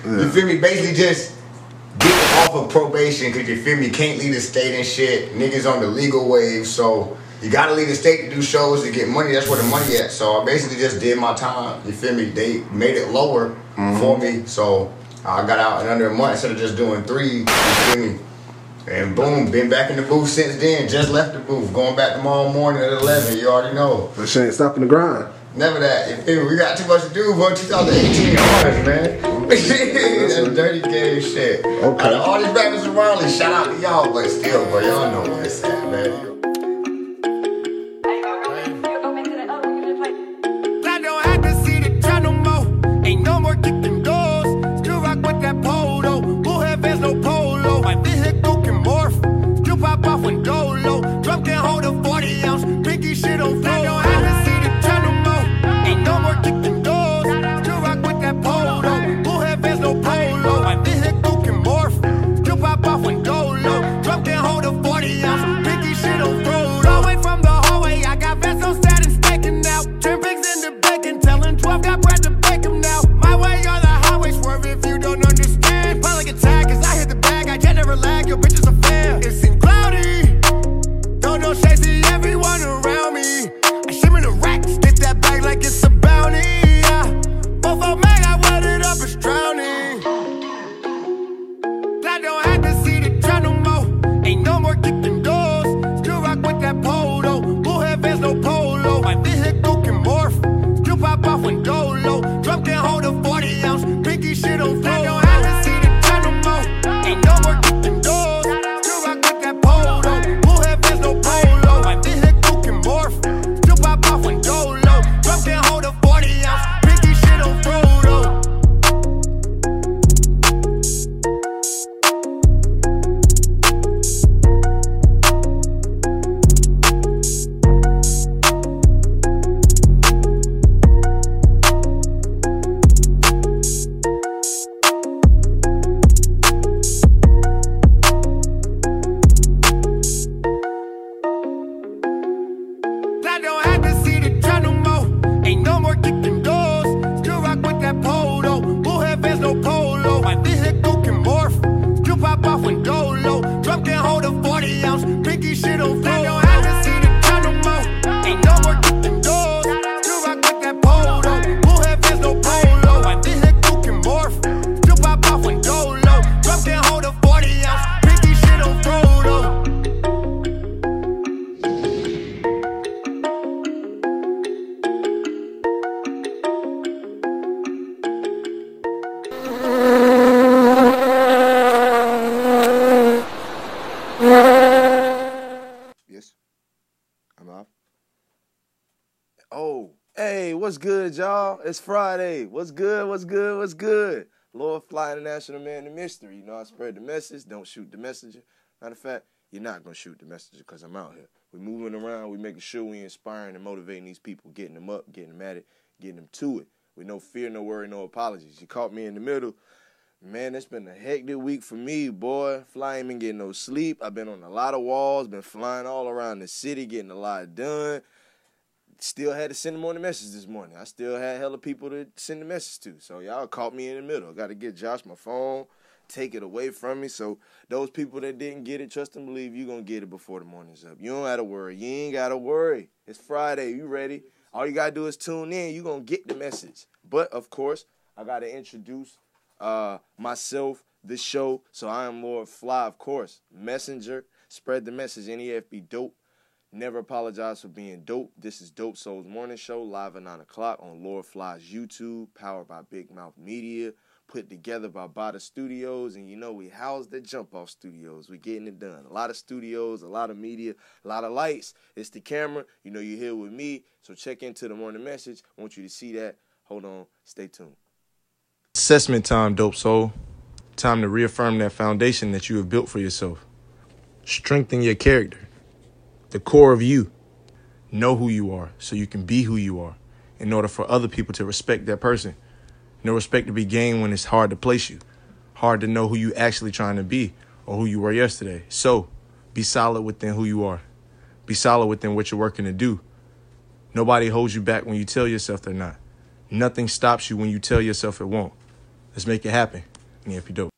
You feel me? Basically just get off of probation because you feel me, can't leave the state and shit. Niggas on the legal wave, so you gotta leave the state to do shows to get money. That's where the money at. So I basically just did my time. You feel me? They made it lower for me, so I got out in under a month instead of just doing 3. You feel me? And boom, been back in the booth since then. Just left the booth, going back tomorrow morning at 11. You already know. But she ain't stopping the grind. Never that. You feel me? We got too much to do, bro. 2018 honors, man. That's dirty game shit. Okay. Out of all these rappers around, shout out to y'all, but still, bro, y'all know what it's at, man. I don't have to see the trend no more. Ain't no more kicking doors. Still rock with that polo. Who have fans no polo? My vehicle can morph. Still pop off when dolo. Drum can hold a 40 ounce. Pinky shit on floor. I don't have to see the trend no more. Ain't no more kicking doors. Still rock with that polo. Who have fans no polo? My vehicle can morph. Still pop off when dolo. Drum can hold a 40 ounce. Pinky shit on floor. Away from the hallway, I got vets on set and staking out. 10 pigs in the bacon, telling 12 got bread to bake them now. My way or the highway, swerve if you don't understand. Probably get tagged, cause I hit the bag, I can't never lag, your bitch is a fan. It seemed cloudy, don't know shade, see everyone around me. I shimmer the racks, stick that bag like it's a bounty. Both of meg, I wet it up, it's drowning. I don't have to see the trend no more. Ain't no more kicking doors. Still rock with that polo. Who have fans no polo? My vehicle can morph. Still pop off when dolo. Drum can hold a 40 ounce. Pinky shit on floor. I don't have to see the trend no more. Ain't no more kicking doors. Still rock with that polo. Who have fans no polo? My vehicle can morph. Still pop off when dolo. Drum can hold a 40 ounce. Pinky shit on Frodo. I don't have to see the trend no more. Ain't no more kicking doors. Still rock with that polo. Who have fans no polo? My vehicle can morph. Still pop off when dolo. Drum can hold a 40 ounce. Pinky shit on floor. I don't have to see the trend no more. Ain't no more kicking doors. Still rock with that polo. Who have fans no polo? My vehicle can morph. Still pop off when dolo. Drum can hold a 40 ounce. Pinky shit on Frodo. Yes. I'm off. Oh, hey, what's good, y'all? It's Friday. What's good? What's good? What's good? Lord Phly, International Man of Mystery. You know, I spread the message. Don't shoot the messenger. Matter of fact, you're not going to shoot the messenger because I'm out here. We're moving around. We're making sure we're inspiring and motivating these people, getting them up, getting them at it, getting them to it. With no fear, no worry, no apologies. You caught me in the middle. Man, it's been a hectic week for me, boy. Fly ain't been getting no sleep. I've been on a lot of walls, been flying all around the city, getting a lot done. Still had to send them on the message this morning. I still had hella people to send the message to. So y'all caught me in the middle. Got to get Josh my phone, take it away from me. So those people that didn't get it, trust and believe you're going to get it before the morning's up. You don't got to worry. You ain't got to worry. It's Friday. You ready? All you got to do is tune in. You're going to get the message. But, of course, I got to introduce myself, the show. So I am Lord Phly, of course. Messenger. Spread the message. NEFB dope. Never apologize for being dope. This is Dope Soul's Morning Show, live at 9 o'clock on Lord Phly's YouTube, powered by Big Mouth Media, put together by Bada Studios, and you know we house the Jump Off Studios. We're getting it done. A lot of studios, a lot of media, a lot of lights. It's the camera. You know you're here with me, so check into the morning message. I want you to see that. Hold on. Stay tuned. Assessment time, Dope Soul. Time to reaffirm that foundation that you have built for yourself. Strengthen your character. The core of you. Know who you are so you can be who you are in order for other people to respect that person. No respect to be gained when it's hard to place you. Hard to know who you actually trying to be or who you were yesterday. So be solid within who you are. Be solid within what you're working to do. Nobody holds you back when you tell yourself they're not. Nothing stops you when you tell yourself it won't. Let's make it happen. me if you dope.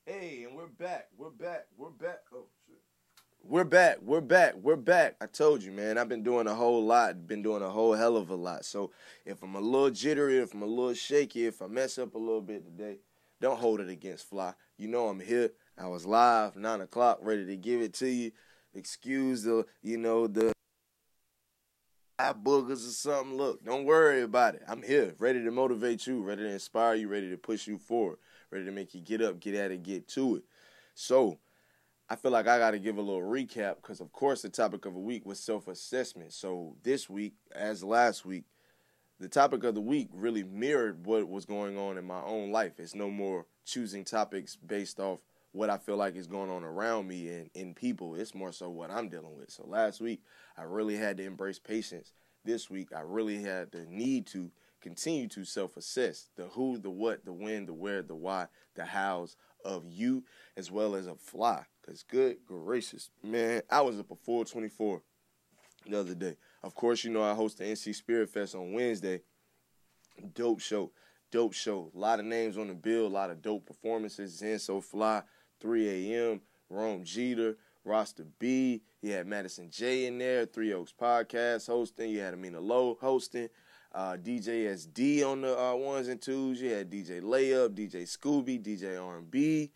Hey, and we're back. Oh, shit. We're back. I told you, man, I've been doing a whole lot, been doing a whole hell of a lot. So if I'm a little jittery, if I'm a little shaky, if I mess up a little bit today, don't hold it against Phly. You know I'm here. I was live, 9 o'clock, ready to give it to you. Excuse the eye boogers or something. Look, don't worry about it. I'm here, ready to motivate you, ready to inspire you, ready to push you forward, ready to make you get up, get at it, get to it. So I feel like I got to give a little recap because, of course, the topic of the week was self-assessment. So this week, as last week, the topic of the week really mirrored what was going on in my own life. It's no more choosing topics based off what I feel like is going on around me and in people. It's more so what I'm dealing with. So last week, I really had to embrace patience. This week, I really had the need to continue to self-assess the who, the what, the when, the where, the why, the hows of you as well as of Phly. Because good gracious, man, I was up at 424 the other day. Of course, you know I host the NC Spirit Fest on Wednesday. Dope show. A lot of names on the bill, a lot of dope performances. Zenso Phly, 3 a.m., Rome Jeter, Rasta B. You had Madison J in there, Three Oaks Podcast hosting. You had Amina Lowe hosting. DJ SD on the ones and twos. You had DJ Layup, DJ Scooby, DJ R&B.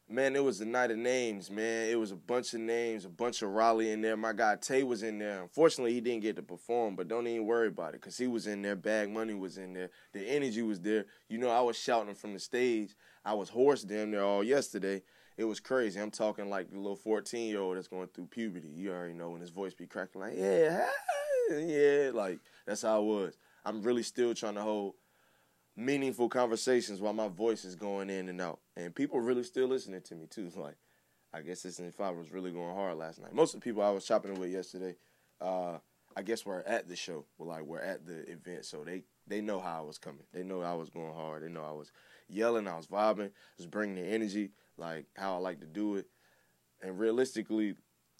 Man, it was a night of names, man. It was a bunch of names, a bunch of Raleigh in there. My guy Tay was in there. Unfortunately, he didn't get to perform, but don't even worry about it because he was in there. Bag Money was in there. The energy was there. You know, I was shouting from the stage. I was hoarse damn near all yesterday. It was crazy. I'm talking like the little 14-year-old that's going through puberty. You already know when his voice be cracking like, yeah, like that's how it was. I'm really still trying to hold meaningful conversations while my voice is going in and out. And people really still listening to me, too. Like, I guess this if I was really going hard last night. Most of the people I was chopping it with yesterday, I guess were at the show. We're at the event, so they know how I was coming. They know I was going hard. They know I was yelling, I was vibing, was bringing the energy, like how I like to do it. And realistically,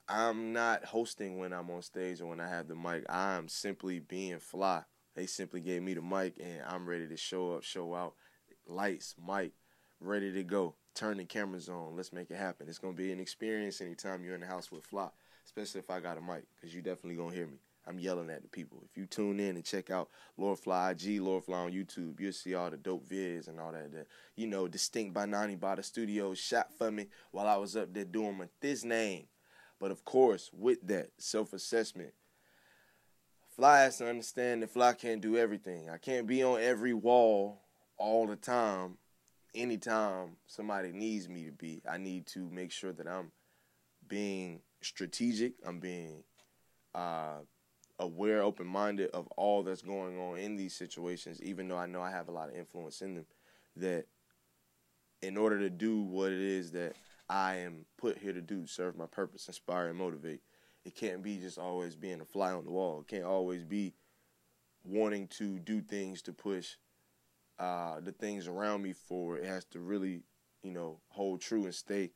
I'm not hosting when I'm on stage or when I have the mic. I'm simply being Phly. They simply gave me the mic, and I'm ready to show up, show out. Lights, mic, ready to go. Turn the cameras on. Let's make it happen. It's going to be an experience anytime you're in the house with Phly, especially if I got a mic, because you definitely going to hear me. I'm yelling at the people. If you tune in and check out Lord Phly IG, Lord Phly on YouTube, you'll see all the dope vids and all that. You know, Distinct by Nwabata Studios shot for me while I was up there doing my this name. But, of course, with that self-assessment, Phly has to understand that Phly can't do everything. I can't be on every wall all the time, anytime somebody needs me to be. I need to make sure that I'm being strategic. I'm being aware, open-minded of all that's going on in these situations, even though I know I have a lot of influence in them, that in order to do what it is that I am put here to do, serve my purpose, inspire, and motivate, it can't be just always being a fly on the wall. It can't always be wanting to do things to push the things around me forward. It has to really, hold true and stay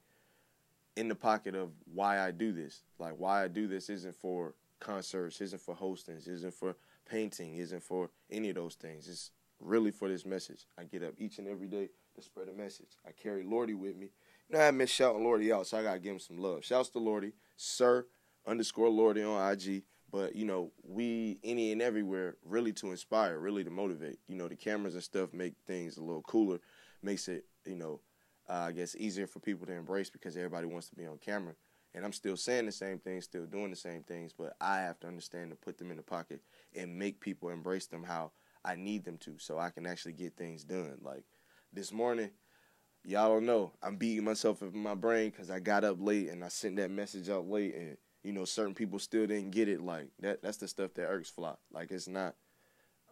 in the pocket of why I do this. Like, why I do this isn't for concerts, isn't for hostings, isn't for painting, isn't for any of those things. It's really for this message. I get up each and every day to spread a message. I carry Lordy with me. I haven't been shouting Lordy out, so I got to give him some love. Shouts to Lordy, Sir_Lordy on IG. But, we any and everywhere really to inspire, really to motivate. The cameras and stuff make things a little cooler, makes it, I guess easier for people to embrace because everybody wants to be on camera. And I'm still saying the same things, still doing the same things, but I have to understand to put them in the pocket and make people embrace them how I need them to so I can actually get things done. Like this morning, y'all don't know, I'm beating myself up in my brain because I got up late and I sent that message out late and, certain people still didn't get it. Like, that's the stuff that irks Phly. Like, it's not,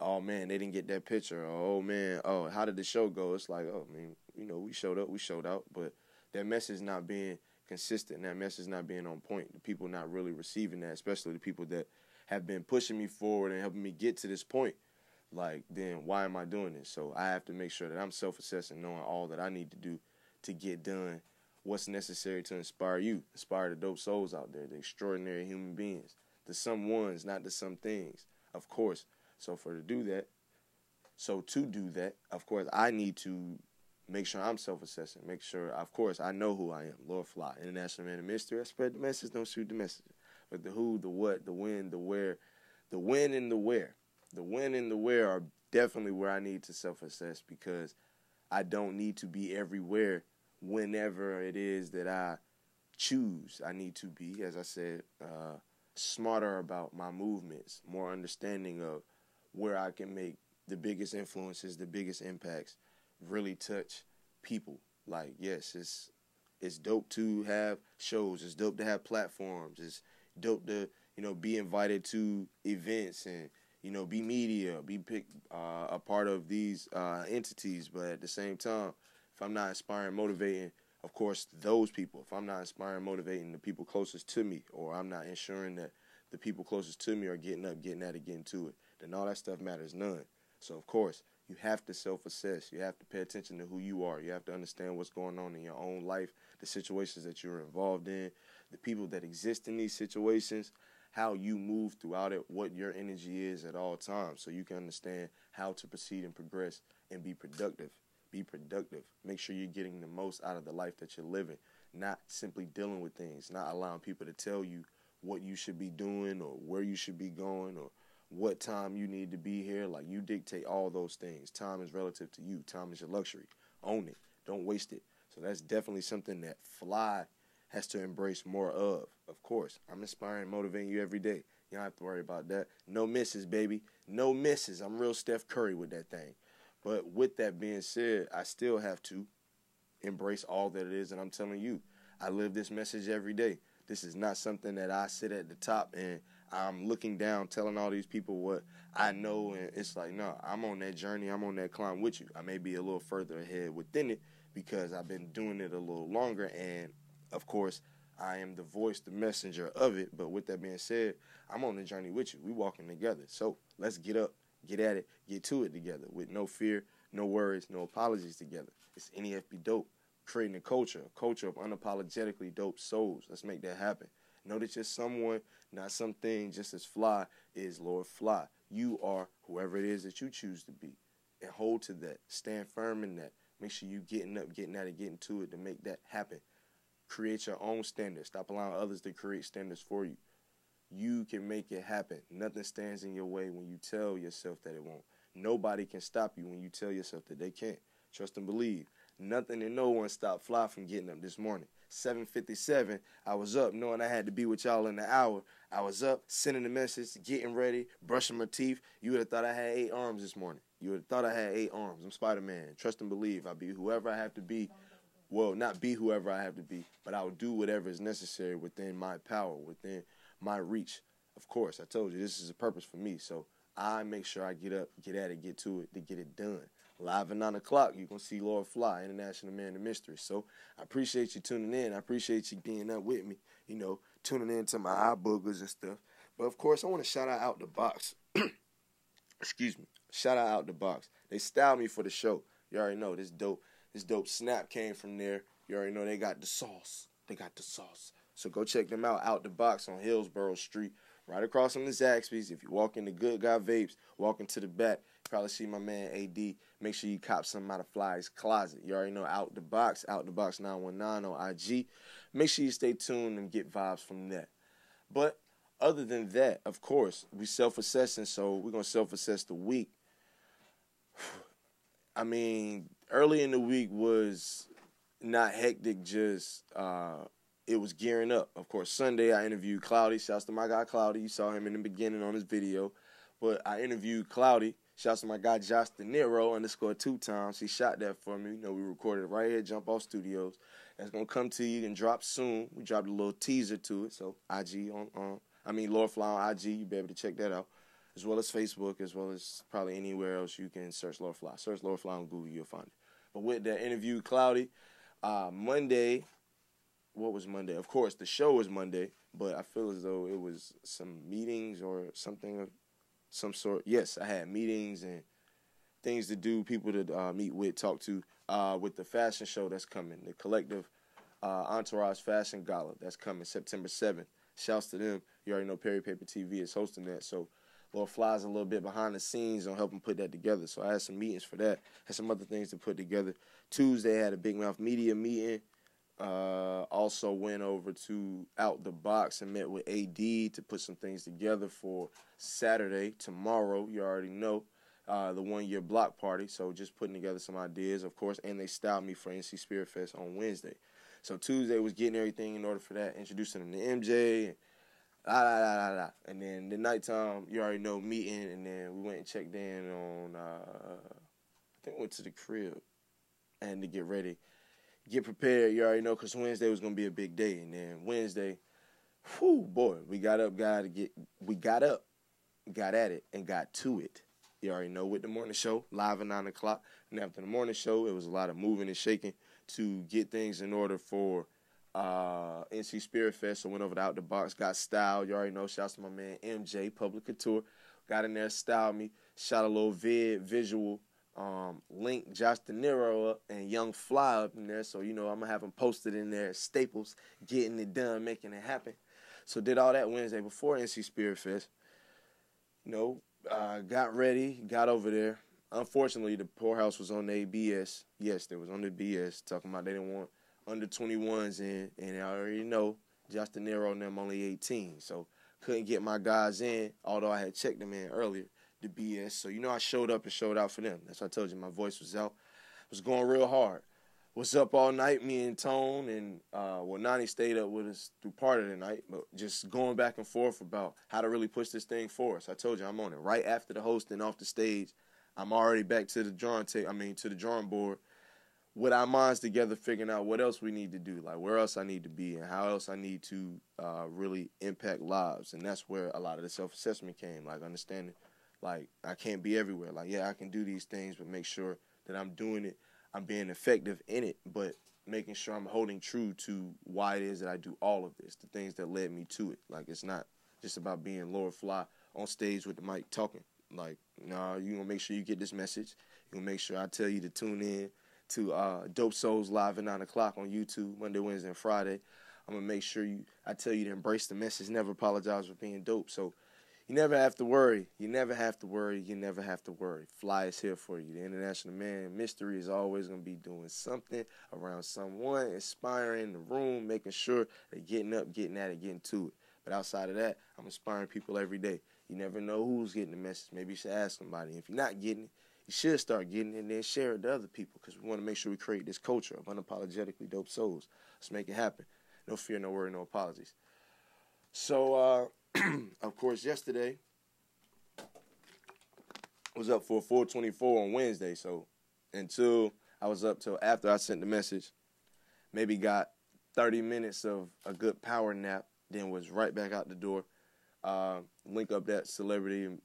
oh, man, they didn't get that picture. Or, oh, man, how did the show go? It's like, oh, I mean, we showed up, we showed out. But that message not being consistent, that message not being on point, the people not really receiving that, especially the people that have been pushing me forward and helping me get to this point, like, then why am I doing this? So I have to make sure that I'm self-assessing, knowing all that I need to do to get done what's necessary to inspire you, inspire the dope souls out there, the extraordinary human beings, the some ones, not the some things, of course. So to do that, of course, I need to make sure I'm self-assessing. Make sure, of course, I know who I am. Lord Phly, international man of mystery. I spread the message, don't shoot the messenger. But the who, the what, the when, the where, the when and the where. The when and the where are definitely where I need to self-assess, because I don't need to be everywhere whenever it is that I choose. I need to be, as I said, smarter about my movements, more understanding of where I can make the biggest influences, the biggest impacts, really touch people. Like, yes, it's dope to have shows. It's dope to have platforms. It's dope to, be invited to events and, be media, be a part of these entities. But at the same time, if I'm not inspiring, motivating, of course, those people, if I'm not inspiring, motivating the people closest to me, or I'm not ensuring that the people closest to me are getting up, getting at it, getting to it, then all that stuff matters none. So, of course, you have to self-assess. You have to pay attention to who you are. You have to understand what's going on in your own life, the situations that you're involved in, the people that exist in these situations, how you move throughout it, what your energy is at all times, so you can understand how to proceed and progress and be productive. Be productive. Make sure you're getting the most out of the life that you're living, not simply dealing with things, not allowing people to tell you what you should be doing or where you should be going or what time you need to be here. Like, you dictate all those things. Time is relative to you. Time is your luxury. Own it. Don't waste it. So that's definitely something that Phly has to embrace more of. Of course, I'm inspiring, motivating you every day. You don't have to worry about that. No misses, baby. No misses. I'm real Steph Curry with that thing. But with that being said, I still have to embrace all that it is. And I'm telling you, I live this message every day. This is not something that I sit at the top and I'm looking down, telling all these people what I know. And it's like, no, I'm on that journey. I'm on that climb with you. I may be a little further ahead within it because I've been doing it a little longer. And, of course, I am the voice, the messenger of it. But with that being said, I'm on the journey with you. We walking together. So let's get up, get at it, get to it together with no fear, no worries, no apologies together. It's NEFB Dope, creating a culture of unapologetically dope souls. Let's make that happen. Know that you're someone, not something, just as Phly is Lord Phly. You are whoever it is that you choose to be. And hold to that. Stand firm in that. Make sure you getting up, getting at it, getting to it to make that happen. Create your own standards. Stop allowing others to create standards for you. You can make it happen. Nothing stands in your way when you tell yourself that it won't. Nobody can stop you when you tell yourself that they can't. Trust and believe. Nothing and no one stopped Phly from getting up this morning. 7:57, I was up knowing I had to be with y'all in the hour. I was up, sending a message, getting ready, brushing my teeth. You would have thought I had 8 arms this morning. You would have thought I had 8 arms. I'm Spider-Man. Trust and believe. I'll be whoever I have to be. Well, not be whoever I have to be, but I will do whatever is necessary within my power, within my reach. Of course, I told you this is a purpose for me, so I make sure I get up, get at it, get to it, to get it done. Live at 9 o'clock, you're going to see Lord Phly, international man of mystery. So I appreciate you tuning in. I appreciate you being up with me, tuning in to my eye boogers and stuff. But, of course, I want to shout out the box. Excuse me. Shout out the box. They styled me for the show. You already know this dope snap came from there. You already know they got the sauce. So go check them out the box on Hillsborough Street, right across from the Zaxby's. If you walk in the Good Guy Vapes, walking to the back, you probably see my man AD. Make sure you cop something out of Phly's closet. You already know Out the Box 919 on IG. Make sure you stay tuned and get vibes from that. But other than that, of course, we self-assessing, so we're going to self-assess the week. I mean, early in the week was not hectic, just it was gearing up. Of course, Sunday I interviewed Cloudy. Shouts to my guy Cloudy. You saw him in the beginning on his video. But I interviewed Cloudy. Shouts to my guy Josh De Niro _2 times. He shot that for me. We recorded it right here at Jump Off Studios. That's going to come to you and drop soon. We dropped a little teaser to it. So IG Lord Phly on IG. You'll be able to check that out. As well as Facebook, as well as probably anywhere else you can search Lord Phly. Search Lord Phly on Google, you'll find it. But with that interview, Cloudy, Monday, what was Monday? Of course, the show was Monday, but I feel as though it was some meetings or something of some sort. Yes, I had meetings and things to do, people to meet with, talk to, with the fashion show that's coming, the Collective Entourage Fashion Gala that's coming September 7th. Shouts to them. You already know Perry Paper TV is hosting that, so Lord Phly's a little bit behind the scenes on helping put that together. So I had some meetings for that. Had some other things to put together. Tuesday, I had a Big Mouth Media meeting. Also went over to Out the Box and met with AD to put some things together for Saturday, tomorrow, you already know, the 1-year block party. So just putting together some ideas, of course, and they styled me for NC Spirit Fest on Wednesday. So Tuesday was getting everything in order for that, introducing them to MJ, and and then the nighttime, you already know, meeting, and then we went and checked in on, I think we went to the crib and to get ready. Get prepared, you already know, because Wednesday was going to be a big day. And then Wednesday, whew, boy, we got at it, and got to it. You already know, with the morning show, live at 9 o'clock. And after the morning show, it was a lot of moving and shaking to get things in order for NC Spirit Fest. So went over to Out the Box, got styled. You already know, shouts to my man MJ, Public Couture. Got in there, styled me, shot a little visual. Link Josh De Niro up and Young Phly up in there. So, I'm going to have them posted in there as staples, getting it done, making it happen. So did all that Wednesday before NC Spirit Fest. Got ready, got over there. Unfortunately, the poorhouse was on the BS. Yes, they was on the BS, talking about they didn't want under 21s in. And I already know Josh De Niro and them only 18. So couldn't get my guys in, although I had checked them in earlier. The BS. So, I showed up and showed out for them. That's what I told you. My voice was out. I was going real hard. Was up all night, me and Tone, and Nani stayed up with us through part of the night, but just going back and forth about how to really push this thing for us. I told you I'm on it. Right after the hosting off the stage, I'm already back to the drawing board with our minds together, figuring out what else we need to do, like where else I need to be and how else I need to really impact lives. And that's where a lot of the self-assessment came, like understanding, like, I can't be everywhere. Like, yeah, I can do these things, but make sure that I'm doing it, I'm being effective in it, but making sure I'm holding true to why it is that I do all of this, the things that led me to it. Like, it's not just about being Lord Phly on stage with the mic talking. Like, nah, you're going to make sure you get this message. You're going to make sure I tell you to tune in to Dope Souls live at 9 o'clock on YouTube, Monday, Wednesday, and Friday. I'm going to make sure I tell you to embrace the message, never apologize for being dope. So, you never have to worry. You never have to worry. You never have to worry. Phly is here for you. The International Man Mystery is always going to be doing something around someone, inspiring the room, making sure they're getting up, getting at it, getting to it. But outside of that, I'm inspiring people every day. You never know who's getting the message. Maybe you should ask somebody. If you're not getting it, you should start getting it and then share it to other people, because we want to make sure we create this culture of unapologetically dope souls. Let's make it happen. No fear, no worry, no apologies. So, of course, yesterday was up for 424 on Wednesday. So until I was up till after I sent the message, maybe got 30 minutes of a good power nap, then was right back out the door. Link up that Celebrity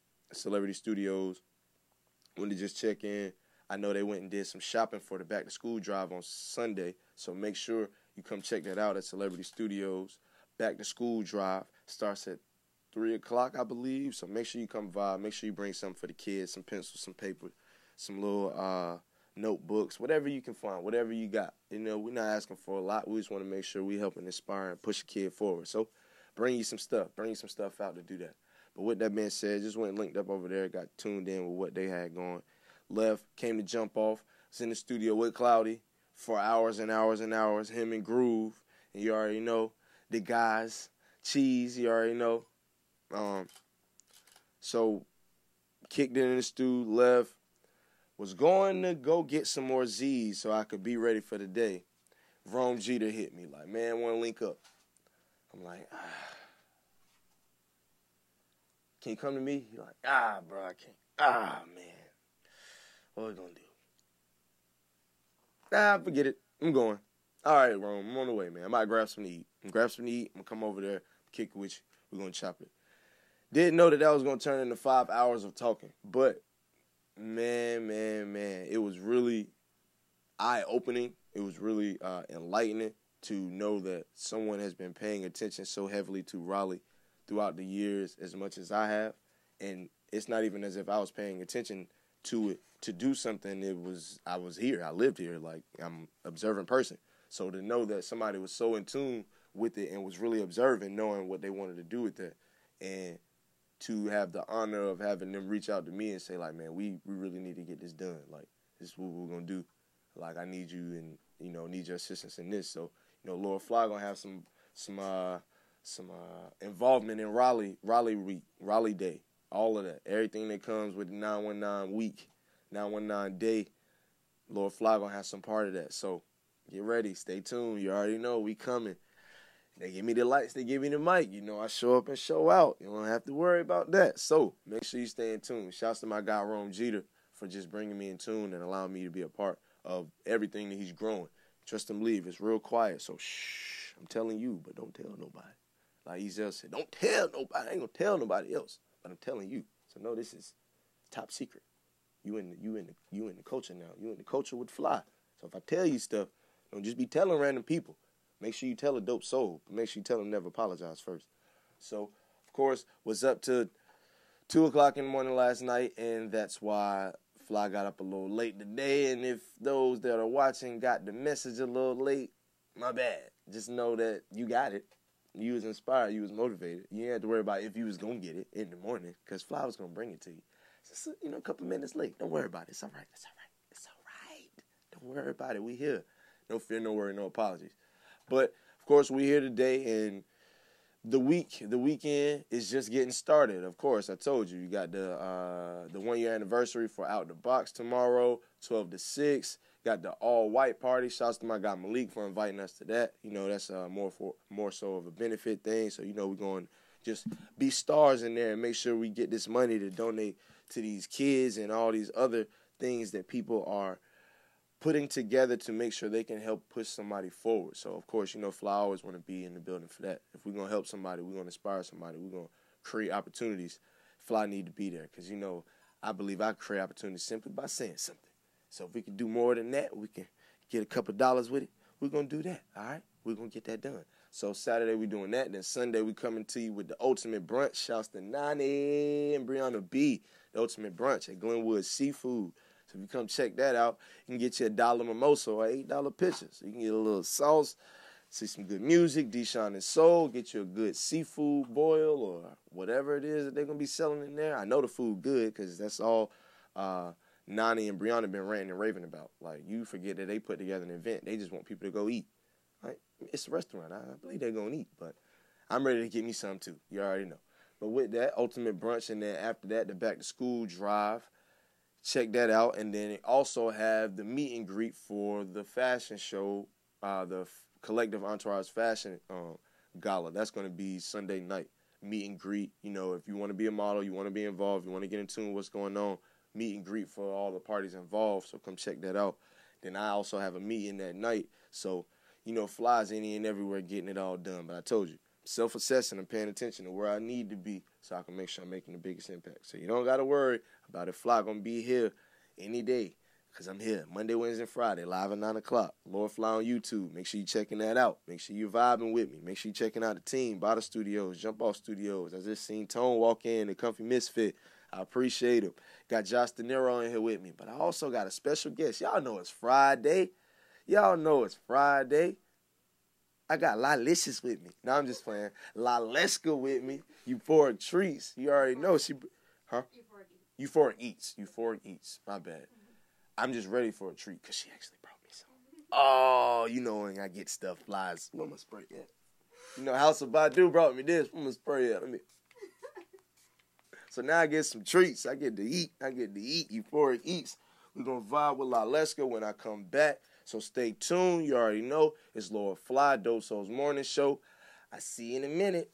Studios. Went to just check in. I know they went and did some shopping for the back to school drive on Sunday. So make sure you come check that out at Celebrity Studios. Back to school drive starts at 3 o'clock, I believe. So make sure you come vibe. Make sure you bring something for the kids, some pencils, some paper, some little notebooks, whatever you can find, whatever you got. We're not asking for a lot. We just want to make sure we helping inspire and push a kid forward. So bring you some stuff. Bring you some stuff out to do that. But with that being said, just went and linked up over there, got tuned in with what they had going. Left, came to jump off. Was in the studio with Cloudy for hours and hours and hours, him and Groove. And you already know the guys, Cheese, you already know. So kicked it in the stew, left, was going to go get some more Z's so I could be ready for the day. Rome Jeter hit me like, man, want to link up. I'm like, can you come to me? He's like, bro, I can't. Man, what are we going to do? Forget it. I'm going. All right, Rome, I'm on the way, man. I might grab some to eat. I'm going to come over there, kick it with you. We're going to chop it. Didn't know that was going to turn into 5 hours of talking. But, man, it was really eye-opening. It was really enlightening to know that someone has been paying attention so heavily to Raleigh throughout the years as much as I have. And it's not even as if I was paying attention to it to do something. I was here. I lived here. Like, I'm an observant person. So to know that somebody was so in tune with it and was really observing, knowing what they wanted to do with that, and to have the honor of having them reach out to me and say, like, man, we really need to get this done. Like, this is what we're going to do. Like, I need you and, you know, need your assistance in this. So, you know, Lord Phly going to have some involvement in Raleigh Week, Raleigh Day, all of that. Everything that comes with the 919 week, 919 day, Lord Phly going to have some part of that. So, get ready. Stay tuned. You already know we coming. They give me the lights. They give me the mic. You know, I show up and show out. You don't have to worry about that. So, make sure you stay in tune. Shouts to my guy, Rome Jeter, for just bringing me in tune and allowing me to be a part of everything that he's growing. Trust him, leave. It's real quiet. So, shh. I'm telling you, but don't tell nobody. Like Ezel said, don't tell nobody. I ain't going to tell nobody else. But I'm telling you. So, no, this is top secret. You in the culture now. You in the culture with Phly. So, if I tell you stuff, don't just be telling random people. Make sure you tell a dope soul, but make sure you tell them never apologize first. So, of course, was up to 2 o'clock in the morning last night, and that's why Phly got up a little late today. And if those that are watching got the message a little late, my bad. Just know that you got it. You was inspired. You was motivated. You didn't have to worry about if you was going to get it in the morning because Phly was going to bring it to you. Just, you know, a couple minutes late. Don't worry about it. It's all right. It's all right. It's all right. Don't worry about it. We here. No fear, no worry, no apologies. But, of course, we're here today, and the weekend is just getting started. Of course, I told you got the 1 year anniversary for Out the Box tomorrow, 12 to 6. Got the all-white party. Shouts to my guy Malik for inviting us to that. You know, that's more so of a benefit thing. So, you know, we're going to just be stars in there and make sure we get this money to donate to these kids and all these other things that people are putting together to make sure they can help push somebody forward. So, of course, you know, Phly always want to be in the building for that. If we're going to help somebody, we're going to inspire somebody, we're going to create opportunities, Phly need to be there. Because, you know, I believe I create opportunities simply by saying something. So if we can do more than that, we can get a couple dollars with it, we're going to do that, all right? We're going to get that done. So Saturday we're doing that. Then Sunday we coming to you with the ultimate brunch. Shouts to Nnani and Brianna B. The ultimate brunch at Glenwood Seafood. So if you come check that out, you can get you $1 mimosa or $8 pitcher. So you can get a little sauce, see some good music, Deshaun and Soul, get you a good seafood boil or whatever it is that they're going to be selling in there. I know the food good because that's all Nani and Brianna been ranting and raving about. Like, you forget that they put together an event. They just want people to go eat. Right? It's a restaurant. I believe they're going to eat, but I'm ready to get me some too. You already know. But with that, ultimate brunch, and then after that, the back-to-school drive. Check that out. And then they also have the meet and greet for the fashion show, the Collective Entourage Fashion Gala. That's going to be Sunday night. Meet and greet. You know, if you want to be a model, you want to be involved, you want to get in tune with what's going on, meet and greet for all the parties involved. So come check that out. Then I also have a meeting that night. So, you know, Phly's any and everywhere getting it all done. But I told you, self-assessing and paying attention to where I need to be so I can make sure I'm making the biggest impact. So you don't got to worry about if Phly going to be here any day because I'm here Monday, Wednesday, and Friday, live at 9 o'clock. Lord Phly on YouTube. Make sure you're checking that out. Make sure you're vibing with me. Make sure you're checking out the team, Bada Studios, Jump Off Studios. I just seen Tone walk in, the Comfy Misfit. I appreciate him. Got Josh De Niro in here with me. But I also got a special guest. Y'all know it's Friday. Y'all know it's Friday. I got Lalicious with me. No, I'm just playing. Laleska with me. Euphoric Treats. You already know she... Huh? Euphoric Eats. Euphoric Eats. My bad. I'm just ready for a treat because she actually brought me some. Oh, you know when I get stuff flies. Where my spray at? You know, House of Badu brought me this. Where my spray at? Let me... So now I get some treats. I get to eat. Euphoric Eats. We're going to vibe with Laleska when I come back. So stay tuned. You already know. It's Lord Phly, Dope Souls Morning Show. I see you in a minute.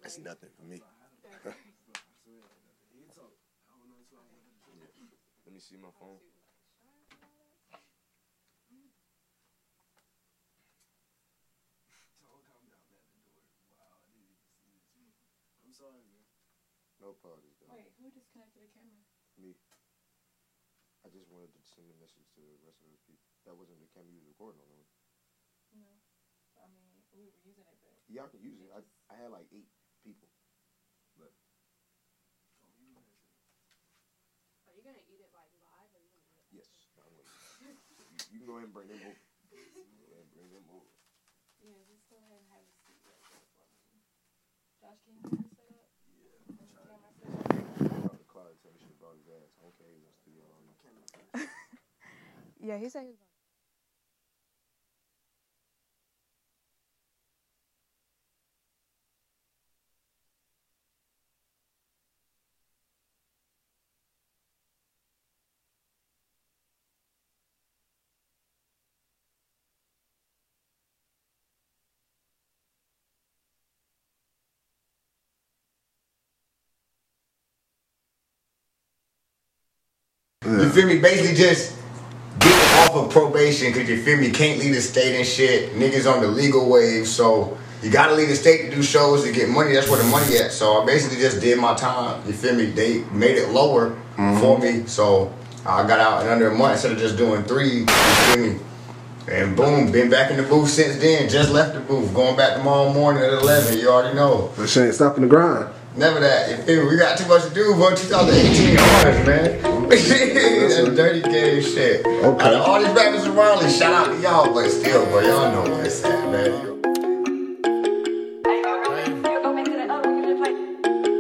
That's nothing for me. Let me see my phone. No apologies, though. Wait, who disconnected the camera? Me. I just wanted to send a message to the rest of the people. That wasn't the camera you was recording on, was it? No. I mean, we were using it, but... Y'all can use it. I had like 8 people. But... Are you going to eat it, like, live, or are you going to eat it? Yes. I'm gonna you can go go ahead and bring them over. Bring them over. Yeah, just go ahead and have a seat right there for me. Josh, can you get this set up? Yeah. The closet tell me she brought his ass. Okay, he's in the studio. Yeah, he said he was going. You feel me? Basically just getting off of probation because you feel me, can't leave the state and shit. Niggas on the legal wave, so you gotta leave the state to do shows to get money. That's where the money at. So I basically just did my time. You feel me? They made it lower for me, so I got out in under a month instead of just doing 3. You feel me? And boom, been back in the booth since then. Just left the booth, going back tomorrow morning at 11. You already know. But she ain't stopping the grind. Never that. You feel me? We got too much to do, bro. 2018 honors, man. That's dirty game shit. Okay. Out of all these rappers around, shout out to y'all, but still, bro, y'all know where it's at, man.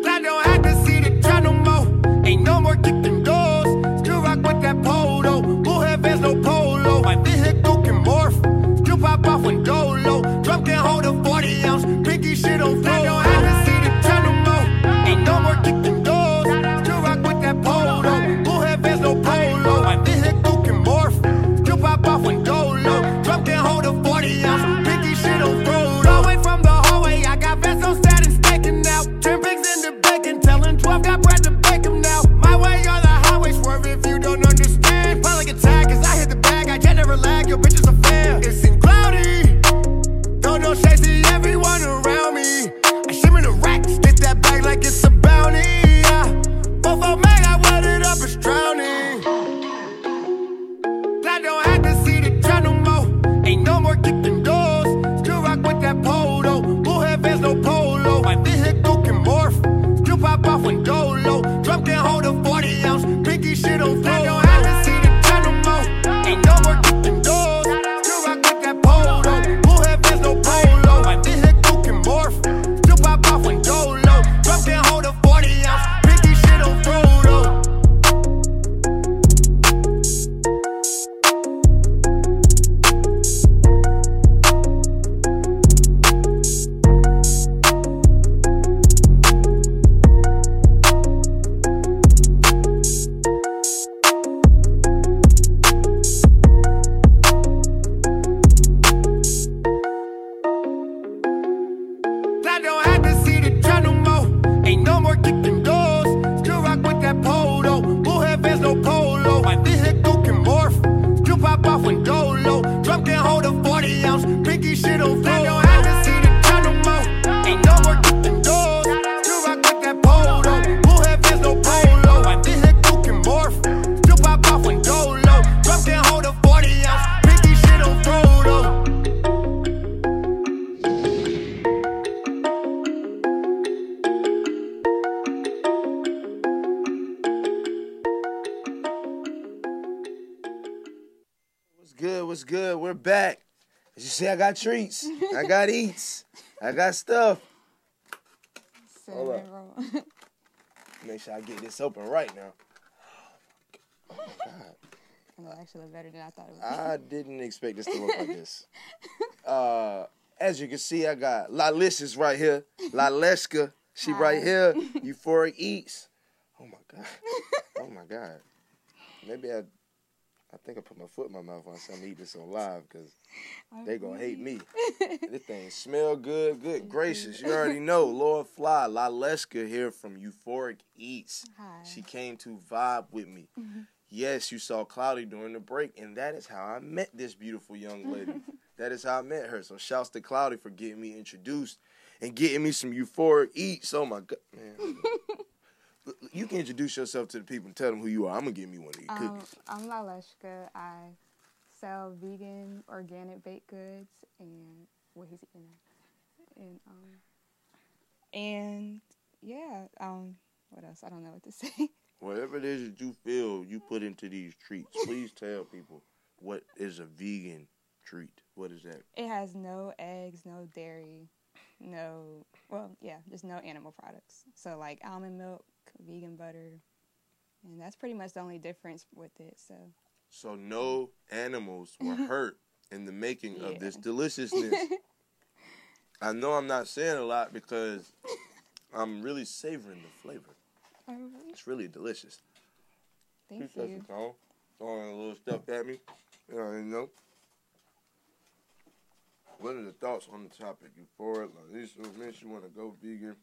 I don't have to see the trap no more. Ain't no more kicking doors. Still rock with that polo. Bull head no polo. My vehicle can morph. Still pop off when dolo. Drum can hold a 40 ounce. Pinky shit on floor. I don't have to see the trap no more. Ain't no more kicking doors. Still rock with that polo. Bull head no polo. My vehicle can morph. Still pop off when dolo. Drum can hold a 40 ounce. Pinky shit on floor. Away from the hallway, I got vests on stat and staking out. Trim pigs in the bacon, telling 12 got bread to bake 'em now. My way or the highway, swerve if you don't understand. Public attack, cause I hit the bag, I can't never lag, your bitch is a fan. It seemed cloudy, don't know shady, everyone around me. I shimmer the racks, get that bag like it's a bounty. Fofo mag, I wet it up, it's drowning. I don't have to see the trap no more. Ain't no more kicking doors. Still rock with that polo. Bull head no polo. My vehicle can morph. Still pop off when dolo. Drum can hold a 40 ounce. Pinky shit on floor. I don't have to see the trap no more. Ain't no more kicking doors. Still rock with that polo. Bull head no polo. My vehicle can morph. Still pop off when dolo. Drum can hold a 40 ounce. Pinky shit on floor. I don't have to see the trap no more. Ain't no more kicking doors. Still rock with that polo. Bull head no polo. My vehicle can morph. Still pop off when dolo. Drum can hold a 40 ounce. Pinky shit on floor. I don't have to see the trap no more. Ain't no more kicking doors. Still rock with that polo. Bull head no polo. My vehicle can morph. Still pop off when dolo. Drum can hold a 40 ounce. Pinky shit on floor. What's good? What's good? We're back. As you see, I got treats. I got eats. I got stuff. Hold up. Roll. Make sure I get this open right now. Oh my God. It'll actually look better than I thought it would. I didn't expect this to look like this. As you can see, I got Lalicious right here. Laleska, she right here. Euphoric Eats. Oh my God. Oh my God. Maybe I think I put my foot in my mouth when I said I'm eating this on live because they gonna hate me. This thing smell good. Good gracious. You already know. Lord Phly, Laleska here from Euphoric Eats. Hi. She came to vibe with me. Yes, you saw Cloudy during the break, and that is how I met this beautiful young lady. That is how I met her. So shouts to Cloudy for getting me introduced and getting me some Euphoric Eats. Oh my God, man. You can introduce yourself to the people and tell them who you are. I'm going to give me one of these cookies. I'm Laleshka. I sell vegan, organic baked goods, and what he's eating now. And yeah, what else? I don't know what to say. Whatever it is that you feel you put into these treats, please tell people what is a vegan treat? What is that? It has no eggs, no dairy, just no animal products. So like almond milk, vegan butter, and that's pretty much the only difference with it. So no animals were hurt in the making of Yeah. this deliciousness. I know I'm not saying a lot because I'm really savoring the flavor. It's really delicious. Thank Appreciate you. you, Tom. Throwing a little stuff at me. You know. What are the thoughts on the topic? You for it? Like, this makes you want to go vegan?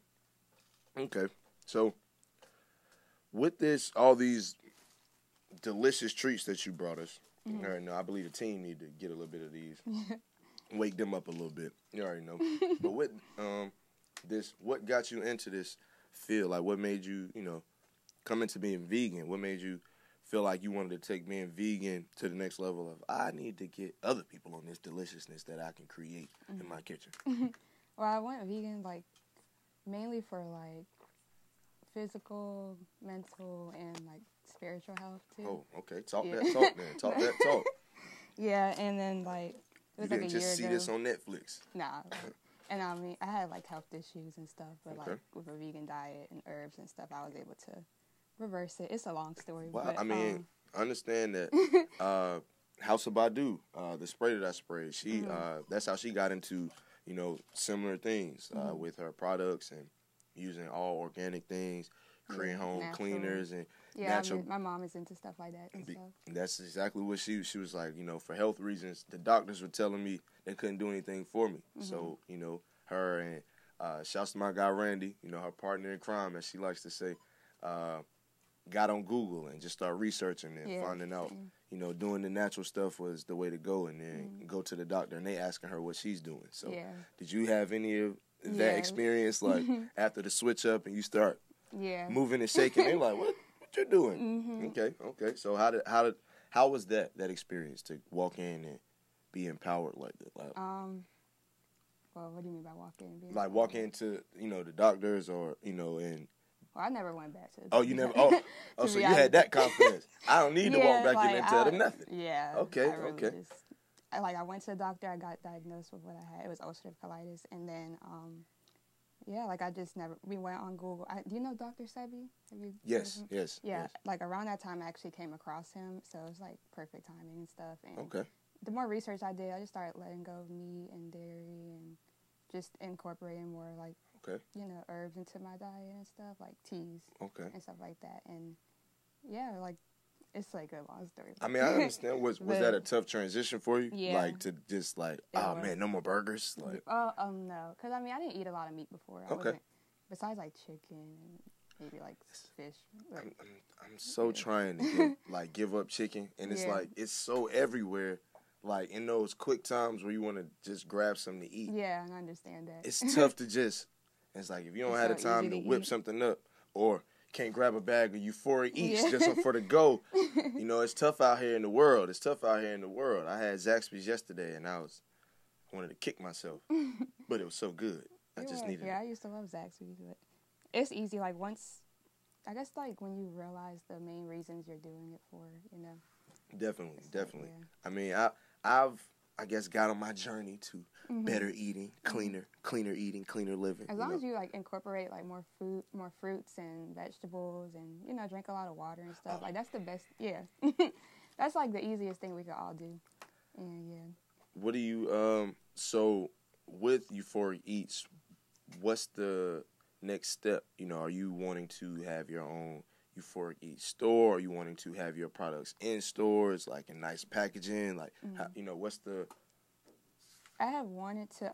Okay. So, with this, all these delicious treats that you brought us, you already know, I believe the team need to get a little bit of these. Wake them up a little bit. You already know. But with this, what got you into this field? Like, what made you, come into being vegan? What made you feel like you wanted to take being vegan to the next level of, I need to get other people on this deliciousness that I can create in my kitchen? Well, I went vegan, like, mainly for, like, physical, mental, and, like, spiritual health, too. Oh, okay. Talk Yeah. that talk, man. Talk that talk. Yeah, and then, like, it You was like a didn't year just see ago. this on Netflix. Nah. And I mean, I had, like, health issues and stuff, but, Okay. like, with a vegan diet and herbs and stuff, I was able to reverse it. It's a long story, Well, but, I mean, understand that House of Badu, the spray that I sprayed, she that's how she got into, similar things with her products and using all organic things, creating home natural. cleaners and yeah, natural. I mean, my mom is into stuff like that and stuff. That's exactly what she was like. For health reasons, the doctors were telling me they couldn't do anything for me. So her and shouts to my guy Randy, her partner in crime, as she likes to say, got on Google and just started researching and finding out, doing the natural stuff was the way to go, and then go to the doctor and they asking her what she's doing. So did you have any of that experience, like after the switch up and you start moving and shaking? They like, what you doing? Okay. So how was that experience to walk in and be empowered like that? Like, well, what do you mean by walk in? And being like walk into the doctors or and. Well, I never went back to. Oh, you never. Oh, so you had that confidence. I don't need to walk back like, into it or nothing. Yeah. Okay. I really Okay. I went to the doctor. I got diagnosed with what I had. It was ulcerative colitis, and then I just never. We went on Google. Do you know Dr. Sebi? Have you? Yes. Yes. Yeah. Yes. Like around that time, I actually came across him, so it was like perfect timing and stuff. And Okay. the more research I did, I just started letting go of meat and dairy and just incorporating more like herbs into my diet and stuff, like teas and stuff like that. And like it's like a long story. I mean, I understand. Was that a tough transition for you? Yeah. Like to just like, man, no more burgers. Like, no, because I mean, I didn't eat a lot of meat before. I wasn't, besides like chicken and maybe like fish. Like, I'm so trying to give up chicken, and it's like it's so everywhere. Like in those quick times where you want to just grab something to eat. Yeah, and I understand that. It's tough to just. It's like if you don't have the time to whip something up, or can't grab a bag of Euphoria each just for the go. It's tough out here in the world. I had Zaxby's yesterday, and I wanted to kick myself, but it was so good. I just needed. Yeah, I used to love Zaxby's, but it's easy. Like once, I guess, like when you realize the main reasons you're doing it for, Definitely. Yeah. I mean, I've got on my journey to better eating, cleaner eating, cleaner living. As long as you like incorporate like more fruits and vegetables, and drink a lot of water and stuff. Like that's the best. Yeah, that's like the easiest thing we could all do. And What do you so with Euphoria Eats? What's the next step? Are you wanting to have your own Euphoric Eats store? Are you wanting to have your products in stores, like in nice packaging? Like, what's the? I have wanted to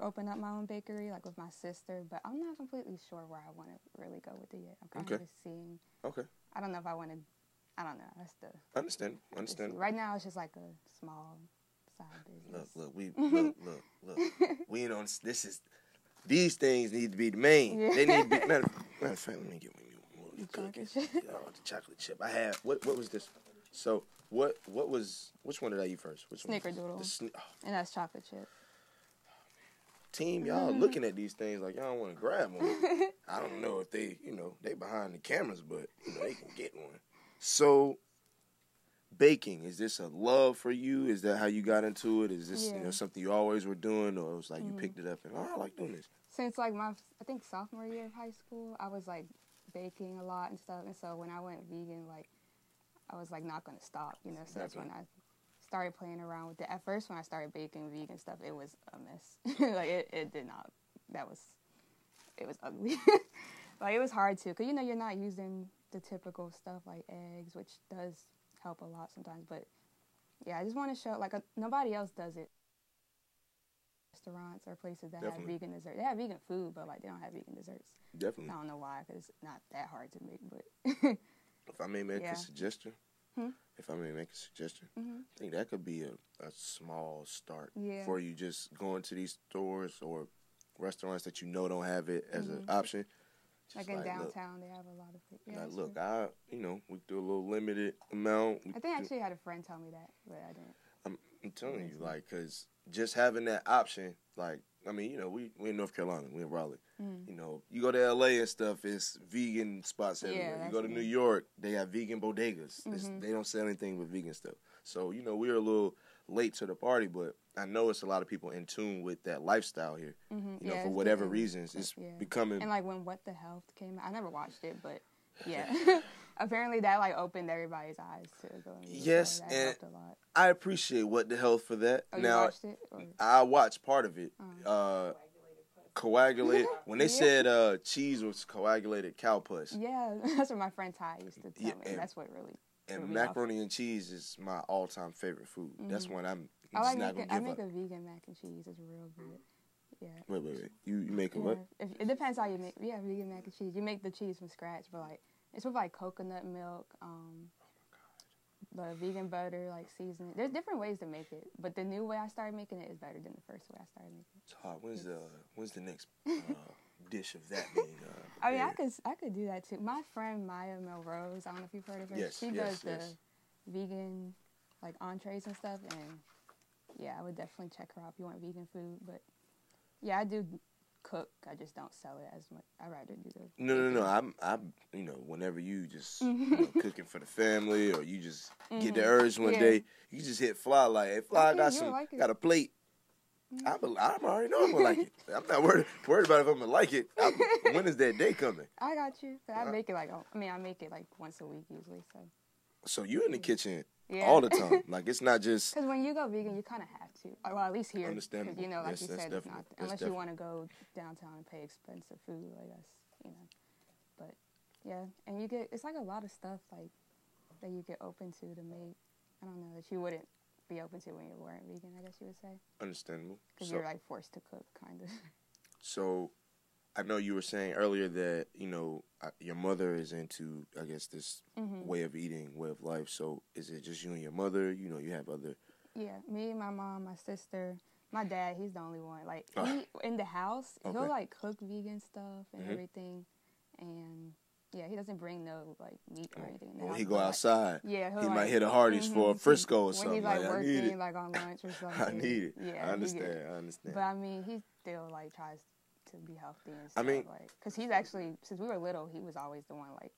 open up my own bakery, like with my sister, but I'm not completely sure where I want to really go with it yet. I'm kind of just seeing. Okay. I don't know if I want to. I don't know. That's the. Understand. Right now, it's just like a small side business. Look. We ain't on. This is. These things need to be the main. They need to be. Matter of fact, let me get one of you cookies. The chocolate chip. I have. What was this? So what was? Which one did I eat first? Which Snickerdoodle. And that's chocolate chip. Team, y'all looking at these things like y'all want to grab one. I don't know if they, they behind the cameras, but they can get one. So, baking, is this a love for you? Is that how you got into it? Is this Yeah. something you always were doing, or it was like you picked it up and I like doing this? Since like I think sophomore year of high school, I was like baking a lot and stuff, and so when I went vegan, like I was like not gonna stop, you know. So that's when I started playing around with it. At first, when I started baking vegan stuff, it was a mess. Like it did not. It was ugly. Like it was hard to, cause you know you're not using the typical stuff like eggs, which does help a lot sometimes. But yeah, I just want to show like nobody else does it. Restaurants or places that have vegan dessert. They have vegan food, but like they don't have vegan desserts. Definitely. I don't know why, because it's not that hard to make. But if I may make a suggestion, Hmm? I think that could be a small start for you. Just going to these stores or restaurants that you know don't have it as an option. Like in downtown, they have a lot of it. Yeah, like, look, we do a little limited amount. I think I actually had a friend tell me that, but I didn't. I'm telling you, like, because just having that option, like, I mean, you know, we in North Carolina, we in Raleigh. You know, you go to L.A. and stuff, it's vegan spots everywhere. You go to New York, they have vegan bodegas. They don't sell anything but vegan stuff. So, you know, we're a little late to the party, but I know it's a lot of people in tune with that lifestyle here. You know, for whatever reasons, it's becoming. And like when What the Health came out, I never watched it, but yeah. Apparently that like opened everybody's eyes to go. Yes, so that and helped a lot. I appreciate What the Health for that. Oh, now, you watched it? Or? I watched part of it. Coagulated. When they said cheese was coagulated cow pus. Yeah, that's what my friend Ty used to tell me. That's what really. And macaroni and cheese is my all-time favorite food. That's one I'm I just not gonna give up. I make a vegan mac and cheese. It's real good. Yeah. Wait. You make a what? It depends how you make. Yeah, vegan mac and cheese. You make the cheese from scratch, but like it's with like coconut milk, the vegan butter, like seasoning. There's different ways to make it, but the new way I started making it is better than the first way I started making it. So, when's the next dish of that being? I mean, I could do that too. My friend Maya Melrose, I don't know if you've heard of her. Yes, she does the vegan like entrees and stuff, and yeah, I would definitely check her out if you want vegan food. But yeah, I do cook. I just don't sell it as much. I rather do the. No. I'm you know, whenever you just you know, cooking for the family or you just get the urge one day, you just hit Phly like, hey, Phly, got a plate. I already know I'm gonna like it. I'm not worried about if I'm gonna like it. When is that day coming? I got you. But I make it like I make it like once a week usually. So you in the kitchen all the time? Like it's not just because when you go vegan, you kind of have to. Well, at least here, understandable. You know, like you said, it's not unless you want to go downtown and pay expensive food. Like that's you know, but yeah, and you get it's like a lot of stuff like that you get open to make. I don't know that you wouldn't be open to when you weren't vegan, I guess you would say. Understandable. Because you're like forced to cook, kind of. So, I know you were saying earlier that, you know, your mother is into, I guess, this way of eating, way of life. So, is it just you and your mother? You know, you have other... Yeah, me, my mom, my sister, my dad, he's the only one. Like, he, in the house, he'll, like, cook vegan stuff and everything. And... yeah, he doesn't bring no like meat or anything. When he go outside, yeah, he might hit a Hardee's for a Frisco or something. When he's like I working, need it. like on lunch or something. I need it. Yeah, I understand. But I mean, he still like tries to be healthy and stuff. I mean, like, cause he's actually since we were little, he was always the one like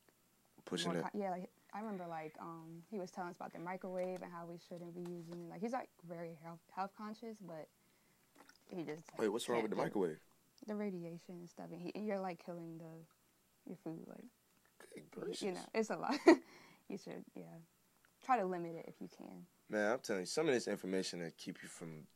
pushing it. Yeah, like I remember like he was telling us about the microwave and how we shouldn't be using it. Like he's like very health conscious, but he just what's wrong with the microwave? The radiation and stuff, and you're like killing your food like. You know, it's a lot. You should, try to limit it if you can. Man, I'm telling you, some of this information that keep you from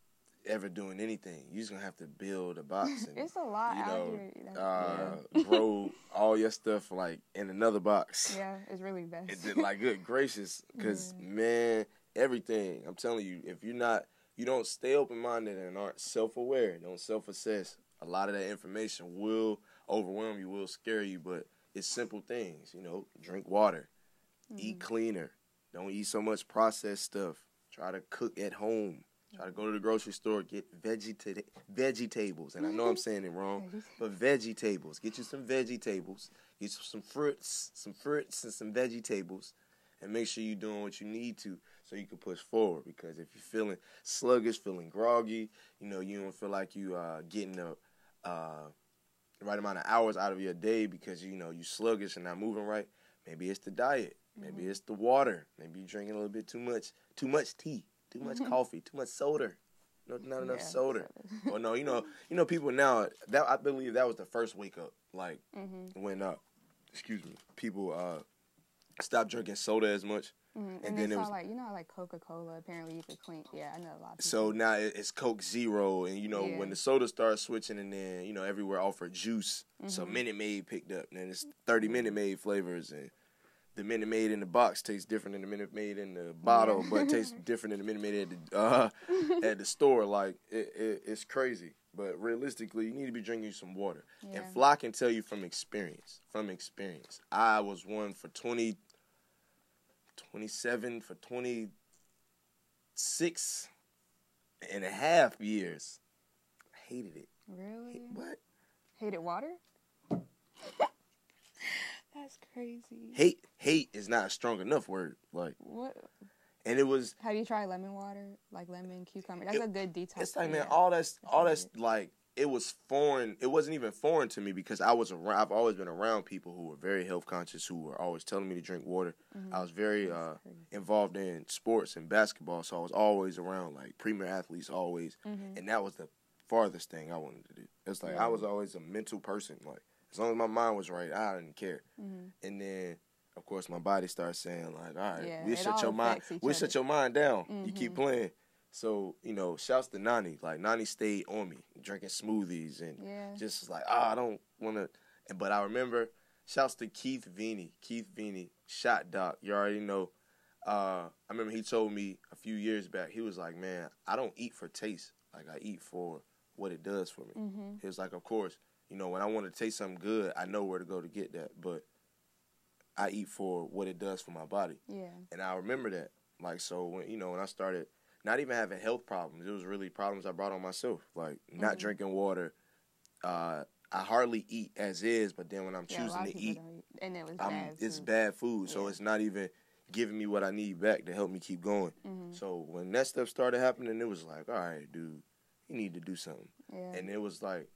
ever doing anything, you're just gonna have to build a box. And, it's a lot out here. Grow all your stuff like in another box. Yeah, it's really best. It's like good gracious, because man, everything. I'm telling you, if you don't stay open minded and aren't self aware, don't self assess, a lot of that information will overwhelm you, will scare you, but. It's simple things, you know, drink water, eat cleaner, don't eat so much processed stuff, try to cook at home, try to go to the grocery store, get vegetables, and I know I'm saying it wrong, but vegetables, get you some vegetables, get you some fruits and some vegetables, and make sure you're doing what you need to so you can push forward, because if you're feeling sluggish, feeling groggy, you know, you don't feel like you getting the right amount of hours out of your day because, you know, you sluggish and not moving right, maybe it's the diet. Maybe it's the water. Maybe you're drinking a little bit too much tea, too much coffee, too much soda. Not enough soda. Or no, you know, people now, that I believe that was the first wake up. Like, when, people stopped drinking soda as much. And then it was like, like Coca-Cola, apparently you could clean. Yeah, I know a lot of people. So now it's Coke Zero, and when the soda started switching, and then everywhere offered juice, so Minute Maid picked up, and then it's 30 Minute Maid flavors, and the Minute Maid in the box tastes different than the Minute Maid in the bottle, but it tastes different than the Minute Maid at the store. Like it's crazy, but realistically, you need to be drinking some water. Yeah. And Phly can tell you from experience. I was one for 27 for 26 and a half years. I hated it. Really? What? Hated water? That's crazy. Hate is not a strong enough word. Like what? And it was. Have you tried lemon water? Like lemon, cucumber. That's a good detox. It's like, man, all that's like, it was foreign. It wasn't even foreign to me because I've always been around people who were very health conscious, who were always telling me to drink water. I was very involved in sports and basketball, so I was always around like premier athletes, always, and that was the farthest thing I wanted to do. It's like I was always a mental person. Like as long as my mind was right, I didn't care. And then, of course, my body started saying like, all right, we'll shut your mind down. You keep playing. So, shouts to Nnani. Like, Nnani stayed on me, drinking smoothies and just like, I don't want to. But I remember, shouts to Keith Veeney, shot doc. You already know. I remember he told me a few years back, he was like, man, I don't eat for taste. Like, I eat for what it does for me. He was like, of course, when I want to taste something good, I know where to go to get that. But I eat for what it does for my body. Yeah. And I remember that. Like, so, when I started not even having health problems. It was really problems I brought on myself, like not drinking water. I hardly eat as is, but then when I'm choosing to eat, and it's bad food, so it's not even giving me what I need back to help me keep going. So when that stuff started happening, it was like, all right, dude, you need to do something. Yeah. And it was like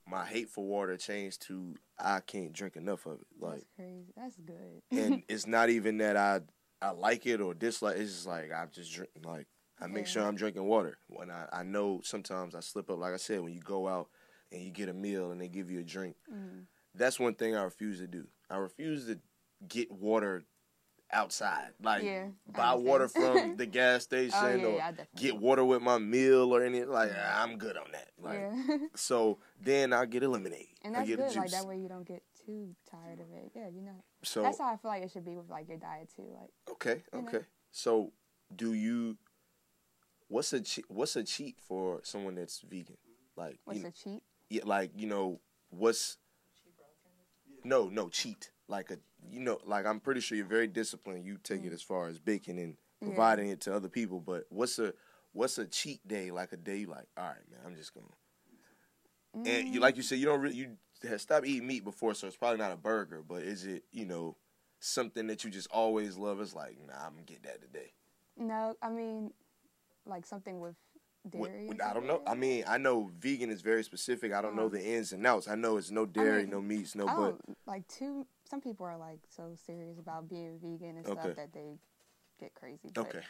my hate for water changed to I can't drink enough of it. Like, that's crazy. That's good. And it's not even that I like it or dislike. It's just like I just drink like. I make sure I'm drinking water. When I know sometimes I slip up, like I said, when you go out and you get a meal and they give you a drink, that's one thing I refuse to do. I refuse to get water outside. Like, buy water from the gas station or get water with my meal or anything. Like, I'm good on that. Like, so then I'll get a lemonade. And that's good. Like, that way you don't get too tired of it. Yeah, So that's how I feel like it should be with, like, your diet, too. Like, okay. So do you... What's a cheat for someone that's vegan? Like, what's a cheat? Yeah, like what's cheat. Like like I'm pretty sure you're very disciplined. You take it as far as baking and providing it to other people. But what's a cheat day? Like a day, like, all right, man, I'm just gonna. And like you said, you had stopped eating meat before, so it's probably not a burger. But is it something that you just always love? It's like, nah, I'm gonna get that today. No, I mean. Like something with dairy? I don't know. I mean, I know vegan is very specific. I don't know the ins and outs. I know it's no dairy, no meats, no but. Some people are like so serious about being vegan and stuff that they get crazy. But, okay.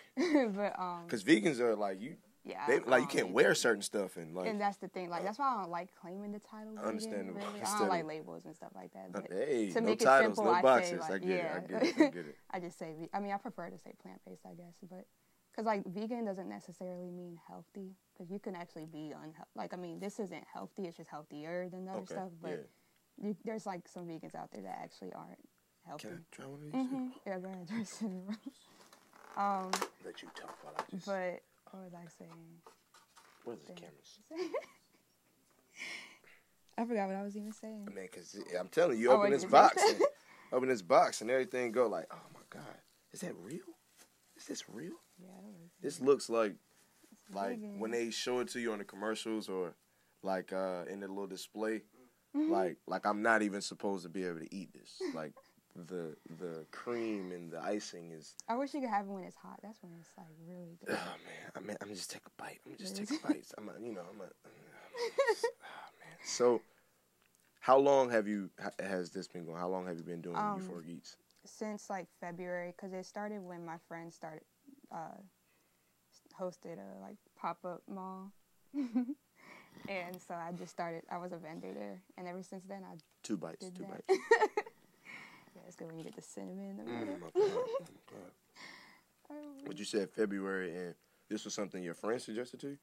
But because vegans are like you. Yeah. You can't wear certain stuff and like. And that's the thing. Like that's why I don't like claiming the title. Understandable. Really. I don't like labels and stuff like that. But hey, to no make titles, it simple, no boxes. I say, like, I get it. I just say. I mean, I prefer to say plant-based, I guess, but. Because, like, vegan doesn't necessarily mean healthy. Because you can actually be unhealthy. Like, I mean, this isn't healthy. It's just healthier than other stuff. But there's, like, some vegans out there that actually aren't healthy. Can I try one of these? Yeah, go ahead. Just let you talk while I just... But, what was I saying? Where's the cameras? I forgot what I was even saying. Man, because I'm telling you, open this box and everything go like, oh, my God. Is that real? Is this real? Yeah, this looks like when they show it to you on the commercials or like in the little display, like I'm not even supposed to be able to eat this. Like the cream and the icing is. I wish you could have it when it's hot. That's when it's like really good. Oh man, I'm just take a bite. I'm man. So, how long has this been going? How long have you been doing Before It Eats? since like February, because it started when my friend started hosted a like pop-up mall. And so I just started, I was a vendor there, and ever since then I 2 bites, did 2 that. bites. Yeah, it's good when you get the cinnamon in the middle. But you said February, and this was something your friend suggested to you?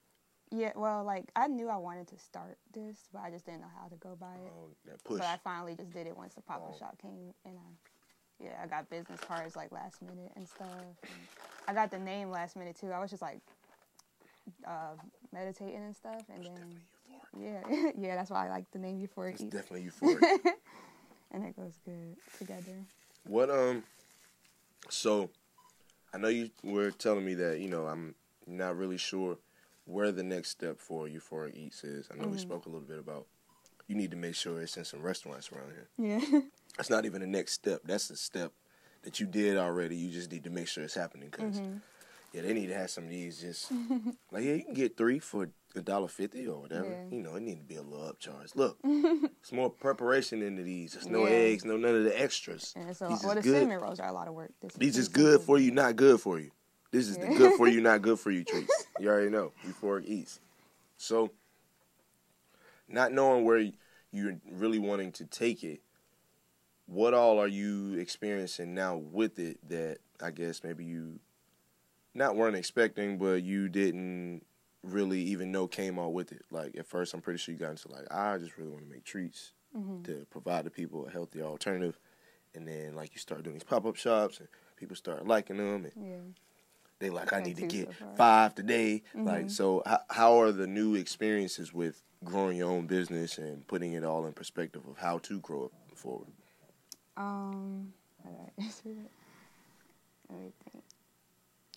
Yeah, well, like, I knew I wanted to start this, but I just didn't know how to go by it. Oh, that push. But I finally just did it once the pop-up shop came, and I got business cards, like, last minute and stuff. And I got the name last minute, too. I was just, like, meditating and stuff, and then... Yeah, that's why I like the name Euphoric It's Eats. definitely euphoric. And it goes good together. What, so, I know you were telling me that, you know, I'm not really sure where the next step for Euphoric Eats is. I know we spoke a little bit about you need to make sure it's in some restaurants around here. Yeah. That's not even the next step. That's the step that you did already. You just need to make sure it's happening because, yeah, they need to have some of these just, like, yeah, you can get 3 for $1.50 or whatever. Yeah. You know, it need to be a little upcharge. Look, it's more preparation into these. There's no eggs, none of the extras. And so, These well, the is good. cinnamon rolls are a lot of work. These is good for you, not good for you. This is the good for you, not good for you treats. You already know, Euphoric Eats. So, not knowing where you're really wanting to take it, what all are you experiencing now with it that I guess maybe you not weren't expecting, but you didn't really even know came out with it? Like, at first, I'm pretty sure you got into, like, I just really want to make treats to provide the people a healthy alternative. And then, like, you start doing these pop-up shops, and people start liking them, and they like, I need to get 5 today. Like, so how are the new experiences with growing your own business and putting it all in perspective of how to grow it forward? How do I answer that? Let me think.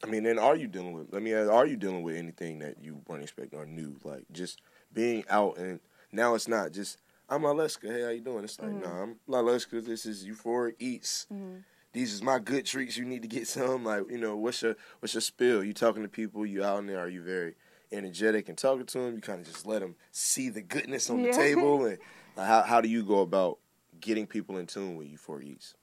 I mean, then are you dealing with, let me ask, are you dealing with anything that you weren't expecting or new? Like, just being out, and now it's not just, I'm Aleska, hey, how you doing? It's like, nah, I'm Aleska, this is Euphoric Eats. These is my good treats, you need to get some. Like, you know, what's your spill? You talking to people, you out in there, are you very energetic and talking to them? You kind of just let them see the goodness on the table? And like, how do you go about getting people in tune with Euphoric Eats?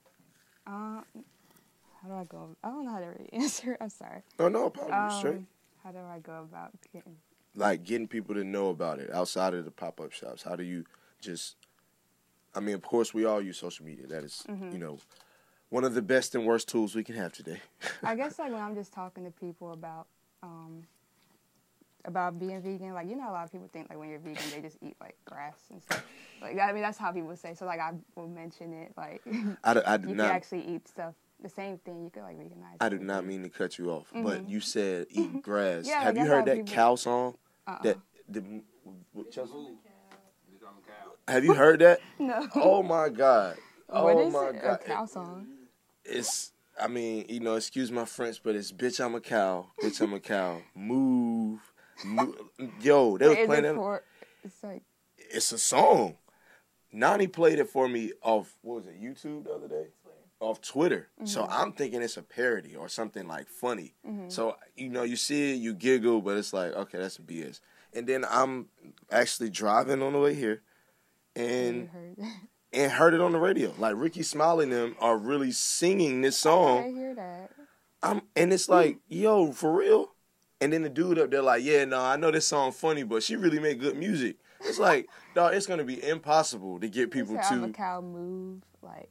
How do I go? I don't know how to really answer. I'm sorry. Oh, no, apologies, straight. How do I go about getting people to know about it outside of the pop-up shops? How do you just, I mean, of course, we all use social media. That is, you know, one of the best and worst tools we can have today. I guess, like, when I'm just talking to people about being vegan, like, you know, a lot of people think, like, when you're vegan, they just eat, like, grass and stuff. Like, I mean, that's how people say. So, like, I will mention it, like, I you do can not actually eat stuff. The same thing, you could, like, veganize. I do not mean to cut you off, but you said eat grass. Yeah, have like, you heard that people... cow song? That have you heard that? No. Oh my God! What Oh is my it? God! A cow song? It's, I mean, you know, excuse my French, but it's bitch, I'm a cow. Bitch, I'm a cow. Move. Yo, they was playing it. It's like, it's a song. Nani played it for me off, what was it, YouTube the other day? Off Twitter. So I'm thinking it's a parody or something like funny. So, you know, you see it, you giggle, but it's like, okay, that's some BS. And then I'm actually driving on the way here and heard it on the radio. Like, Ricky Smiley and them are really singing this song. I hear that. And it's like, yo, for real? And then the dude up there like, yeah, no, I know this song funny, but she really made good music. It's like, dog, it's going to be impossible to get people to... I'm a cow, move, like...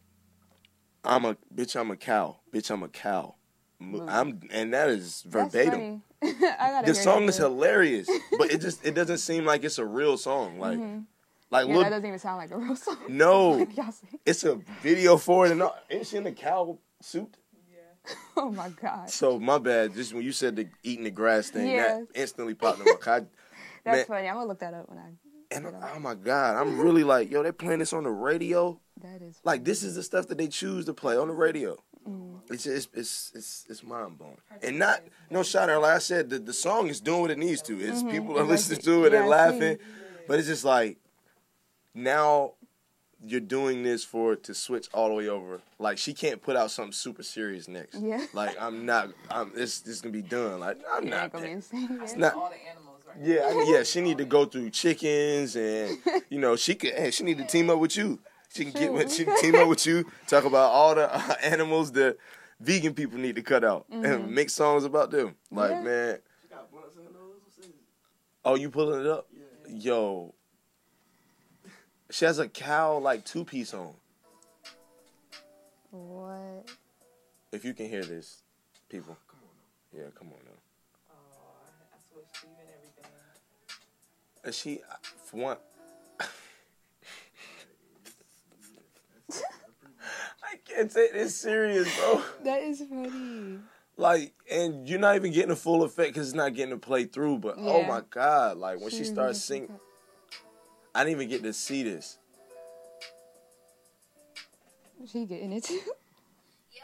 I'm a cow. Bitch, I'm a cow. And that is verbatim. That's funny. The song is hilarious, but it doesn't seem like it's a real song. Like, look, that doesn't even sound like a real song. No, it's a video for it, and ain't she in a cow suit? Yeah. Oh my God. So my bad. Just when you said the eating the grass thing, that instantly popped in my head. That's funny. I'm gonna look that up when I. And oh my God, I'm really like, yo, they playing this on the radio. That is like, this is the stuff that they choose to play on the radio. It's mind blowing. And not no shot at her. Like I said, the song is doing what it needs to. It's people are listening to it and laughing, but it's just like now you're doing this for it to switch all the way over. Like, she can't put out something super serious next. Yeah. Like, this gonna be done. Like, I'm not. It's not all the animals. Yeah, she need to go through chickens and, you know, she need to team up with you. She can team up with you, talk about all the animals that vegan people need to cut out, and make songs about them. Like, man. Oh, you pulling it up? Yeah. Yo. She has a cow, like, 2-piece on. What? If you can hear this, people. Come on now. Yeah, come on now. Oh, I switched Steve and everything. And she, for one, I can't take this serious, bro. That is funny. Like, and you're not even getting a full effect because it's not getting to play through. But oh my God, like when she starts singing, I didn't even get to see this. She getting it too. Yeah,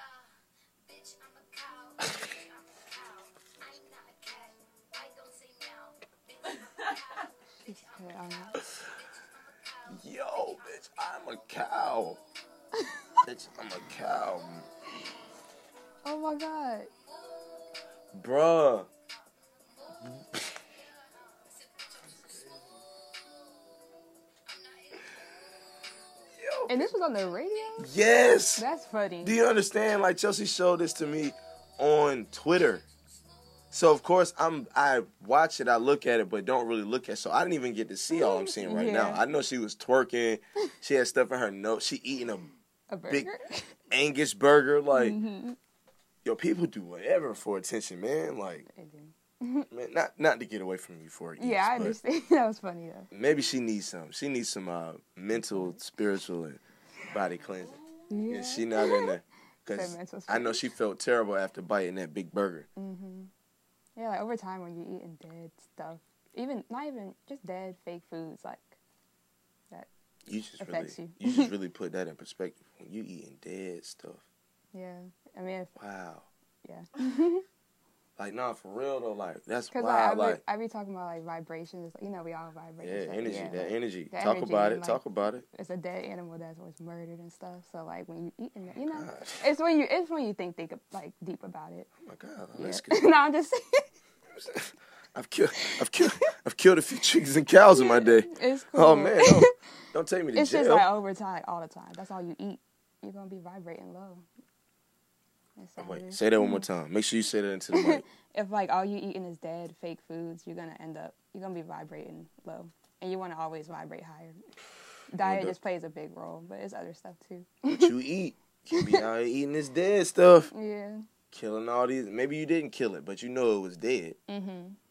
bitch, I'm a cow. Bitch, I'm a cow. I'm not a cat. I don't say meow. Bitch, I'm a cow. Bitch, I'm a cow. Bitch, I'm a cow. Yo, bitch, I'm a cow. Bitch, I'm a cow. Oh my God. Bruh. And this was on the radio? Yes. That's funny. Do you understand? Like, Chelsea showed this to me on Twitter. So, of course, I watch it, I look at it, but don't really look at it. So, I didn't even get to see all I'm seeing right now. I know she was twerking. She had stuff in her nose. She eating a burger? big Angus burger. Like, yo, people do whatever for attention, man. Like, man, not to get away from you for it. Yeah, I understand. That was funny, though. Maybe she needs some. She needs some mental, spiritual, and body cleansing. Yeah. She not in there. Because I know she felt terrible after biting that big burger. Yeah, like over time when you're eating dead stuff, not even just dead fake foods, like that affects you. You just really put that in perspective when you eating dead stuff. Yeah, I mean, wow. Yeah. Like, nah, for real though, like that's wild. Like I be talking about like vibrations. You know, we all vibrate. Yeah, energy. Yeah, that energy. The Talk energy about it. and, like, talk about it. It's a dead animal that was murdered and stuff. So like when you eating that, you know, it's when you think like deep about it. Oh my God, yeah. No, I'm just saying. I've killed a few chickens and cows in my day. It's cool. Oh man, don't take me to jail. It's just like over time, all the time. That's all you eat. You're gonna be vibrating low. Wait, say that one more time. Make sure you say that into the mic. If like all you eating is dead fake foods, you're gonna be vibrating low, and you want to always vibrate higher. Diet just plays a big role, but it's other stuff too. What you eat? You be out here eating this dead stuff. Yeah. Killing all these. Maybe you didn't kill it, but you know it was dead.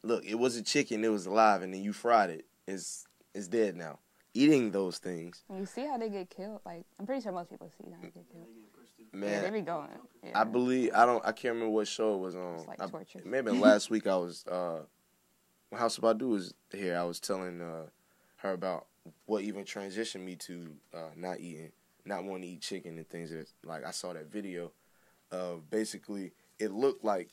Look, it was a chicken. It was alive, and then you fried it. It's dead now. Eating those things. And you see how they get killed. Like I'm pretty sure most people see how they get killed. Man, yeah, they be going. Yeah. I can't remember what show it was on. It's like torture. Maybe last week I was when House of Badu was here. I was telling her about what even transitioned me to not wanting to eat chicken and things. That, like I saw that video of basically it looked like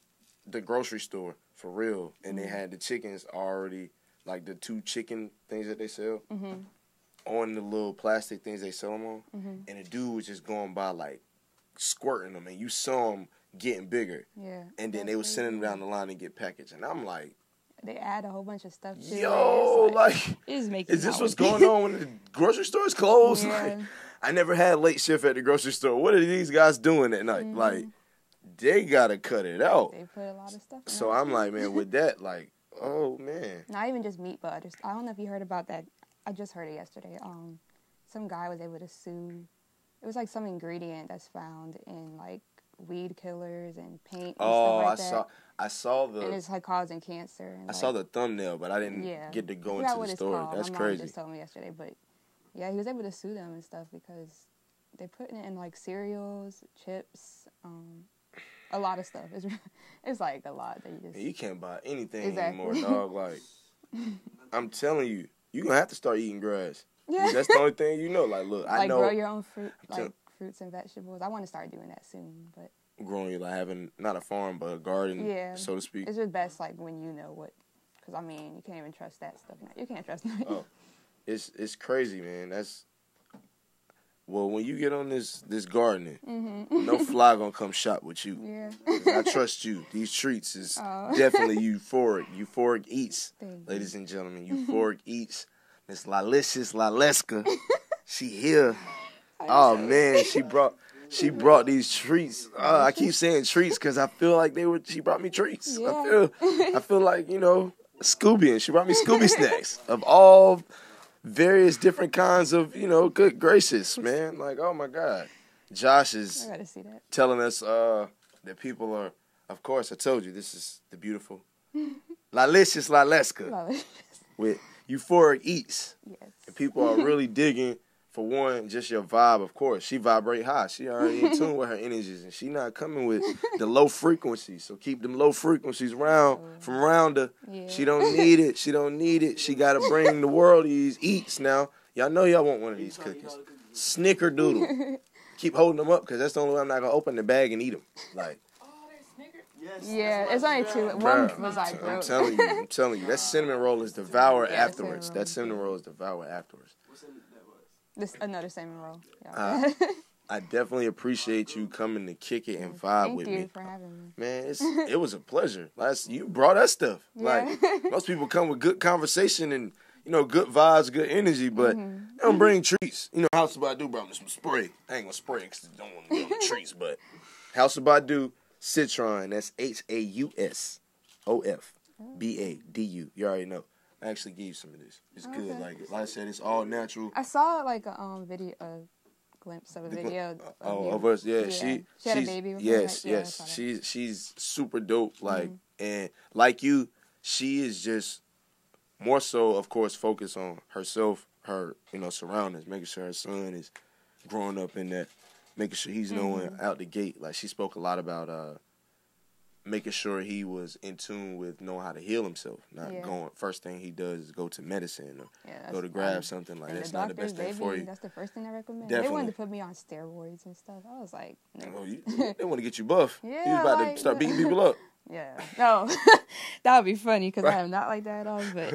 the grocery store for real, and they had the chickens already, like the 2 chicken things that they sell on the little plastic things they sell them on, and the dude was just going by like squirting them, and you saw them getting bigger. Yeah. And then they were sending them down the line and get packaged, and I'm like, they add a whole bunch of stuff to yo, it. like is this what's going on when the grocery store is closed? Yeah. Like, I never had late shift at the grocery store. What are these guys doing at night? Like, they gotta cut it out. They put a lot of stuff in So I'm like, man, with that, like, oh man. Not even just meat, but I don't know if you heard about that. I just heard it yesterday. Some guy was able to sue. It was like some ingredient that's found in like weed killers and paint and stuff like that. I saw the. And it's like causing cancer. And, I saw the thumbnail, but I didn't get to go into the story. That's My crazy. mom just told me yesterday, but yeah, he was able to sue them and stuff because they're putting it in like cereals, chips, a lot of stuff. It's like a lot that you just. You can't buy anything anymore, dog. Like, I'm telling you, you're gonna have to start eating grass. Yeah. That's the only thing you know. Like, look, I know. Like, grow your own fruit, like fruits and vegetables. I want to start doing that soon, but. Growing, like, having, not a farm, but a garden, so to speak. It's just best, like, when you know what. Because, I mean, you can't even trust that stuff now. You can't trust nothing. Oh, it's crazy, man. Well, when you get on this gardening, no Phly gonna come shop with you. Yeah. I trust you. These treats is definitely euphoric. Euphoric Eats, ladies and gentlemen. Euphoric Eats. Miss Lalicious Laleska. She here. Oh man, she brought these treats. I keep saying treats because I feel like she brought me treats. Yeah. I feel like, Scooby, and she brought me Scooby snacks of all various different kinds of, good gracious, man. Like, oh my God. Josh is I gotta see that. telling us that people are, of course, I told you, this is the beautiful Lalicious Laleska with Euphoric Eats. Yes. And people are really digging, for one, just your vibe, of course. She vibrate high. She already in tune with her energies, and she not coming with the low frequencies. So keep them low frequencies from around her. Yeah. She don't need it. She don't need it. She got to bring the world these eats now. Y'all know y'all want one of these cookies. Snickerdoodle. Keep holding them up, because that's the only way I'm not going to open the bag and eat them. Like, Yeah, it's only two. One was like I'm broke. telling you. That cinnamon roll is devour Yeah, afterwards. cinnamon That cinnamon roll is devour afterwards. Another cinnamon roll. Yeah. I definitely appreciate you coming to kick it and vibe with me. Thank you for having me. Man, it was a pleasure. You brought us stuff. Yeah. Like, most people come with good conversation and, good vibes, good energy, but they don't bring treats. House of Badu brought me some spray. I ain't gonna spray because I don't want to be on the treats, but House of Badu Citron, that's HAUSOFBADU. You already know. I actually gave you some of this. It's good. Okay. Like I said, it's all natural. I saw like a video, a glimpse of a video. Of us, yeah. She had a baby with her, yes, right? Yeah, I yes. saw that. She's super dope. Like, and like you, she is just more so, of course, focused on herself, her surroundings, making sure her son is growing up in that, making sure he's knowing out the gate. Like, she spoke a lot about making sure he was in tune with knowing how to heal himself. Not going, first thing he does is go to medicine or go to grab something. Like, that's not the best thing for you. That's the first thing I recommend. Definitely. They wanted to put me on steroids and stuff. I was like, no. Oh, they want to get you buff. Yeah, You was about like, to start beating people up. Yeah, no, that would be funny because I am not like that at all. But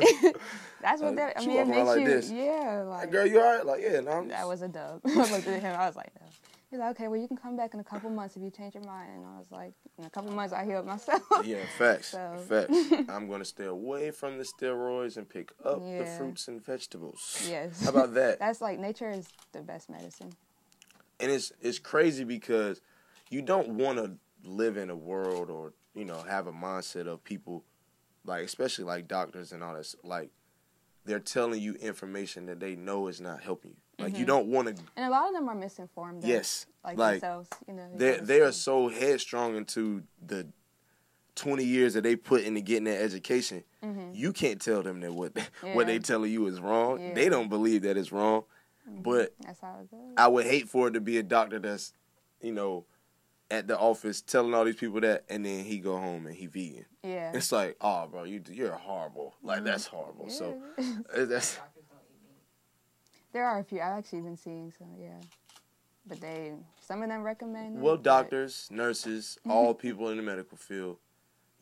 that's what that. I she mean, it walking around makes like you. this. Yeah, Like, like girl, you all right? Like, yeah, no. that was a dub. I looked at him. I was like, no. He's like, okay, well, you can come back in a couple months if you change your mind. And I was like, in a couple months, I healed myself. Yeah, facts. So. Facts. I'm going to stay away from the steroids and pick up the fruits and vegetables. Yes. How about that? That's like, nature is the best medicine. And it's crazy because you don't want to live in a world or, have a mindset of people, like, especially like doctors and all this, like, they're telling you information that they know is not helping you. Like, you don't want to... And a lot of them are misinformed. Yes. Like themselves, They are so headstrong into the 20 years that they put into getting that education. You can't tell them that what they telling you is wrong. Yeah. They don't believe that it's wrong. But that's how it goes. I would hate for it to be a doctor that's, at the office telling all these people that, and then he go home and he vegan. Yeah. It's like, oh, bro, you're horrible. Like, that's horrible. Yeah. So that's... There are a few I've actually been seeing, so yeah. But some of them recommend. Well, doctors, nurses, all people in the medical field,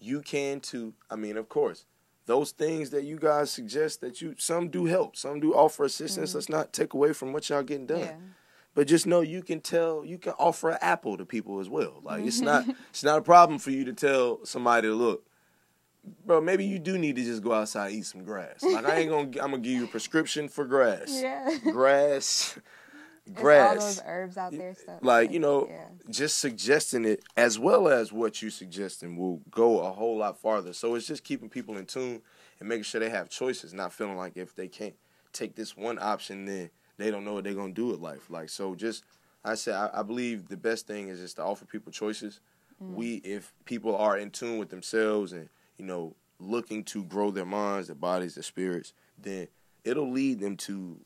you can too. I mean, of course, those things that you guys suggest some do help, some do offer assistance. Let's not take away from what y'all getting done. Yeah. But just know you can offer an apple to people as well. Like, it's not a problem for you to tell somebody, look, bro, maybe you do need to just go outside and eat some grass. Like, I'm gonna give you a prescription for grass. Yeah. Grass. All those herbs out there, stuff. Like, just suggesting it as well as what you suggesting will go a whole lot farther. So it's just keeping people in tune and making sure they have choices, not feeling like if they can't take this one option, then they don't know what they're going to do with life. Like, so I believe the best thing is just to offer people choices. If people are in tune with themselves and, looking to grow their minds, their bodies, their spirits, then it'll lead them to,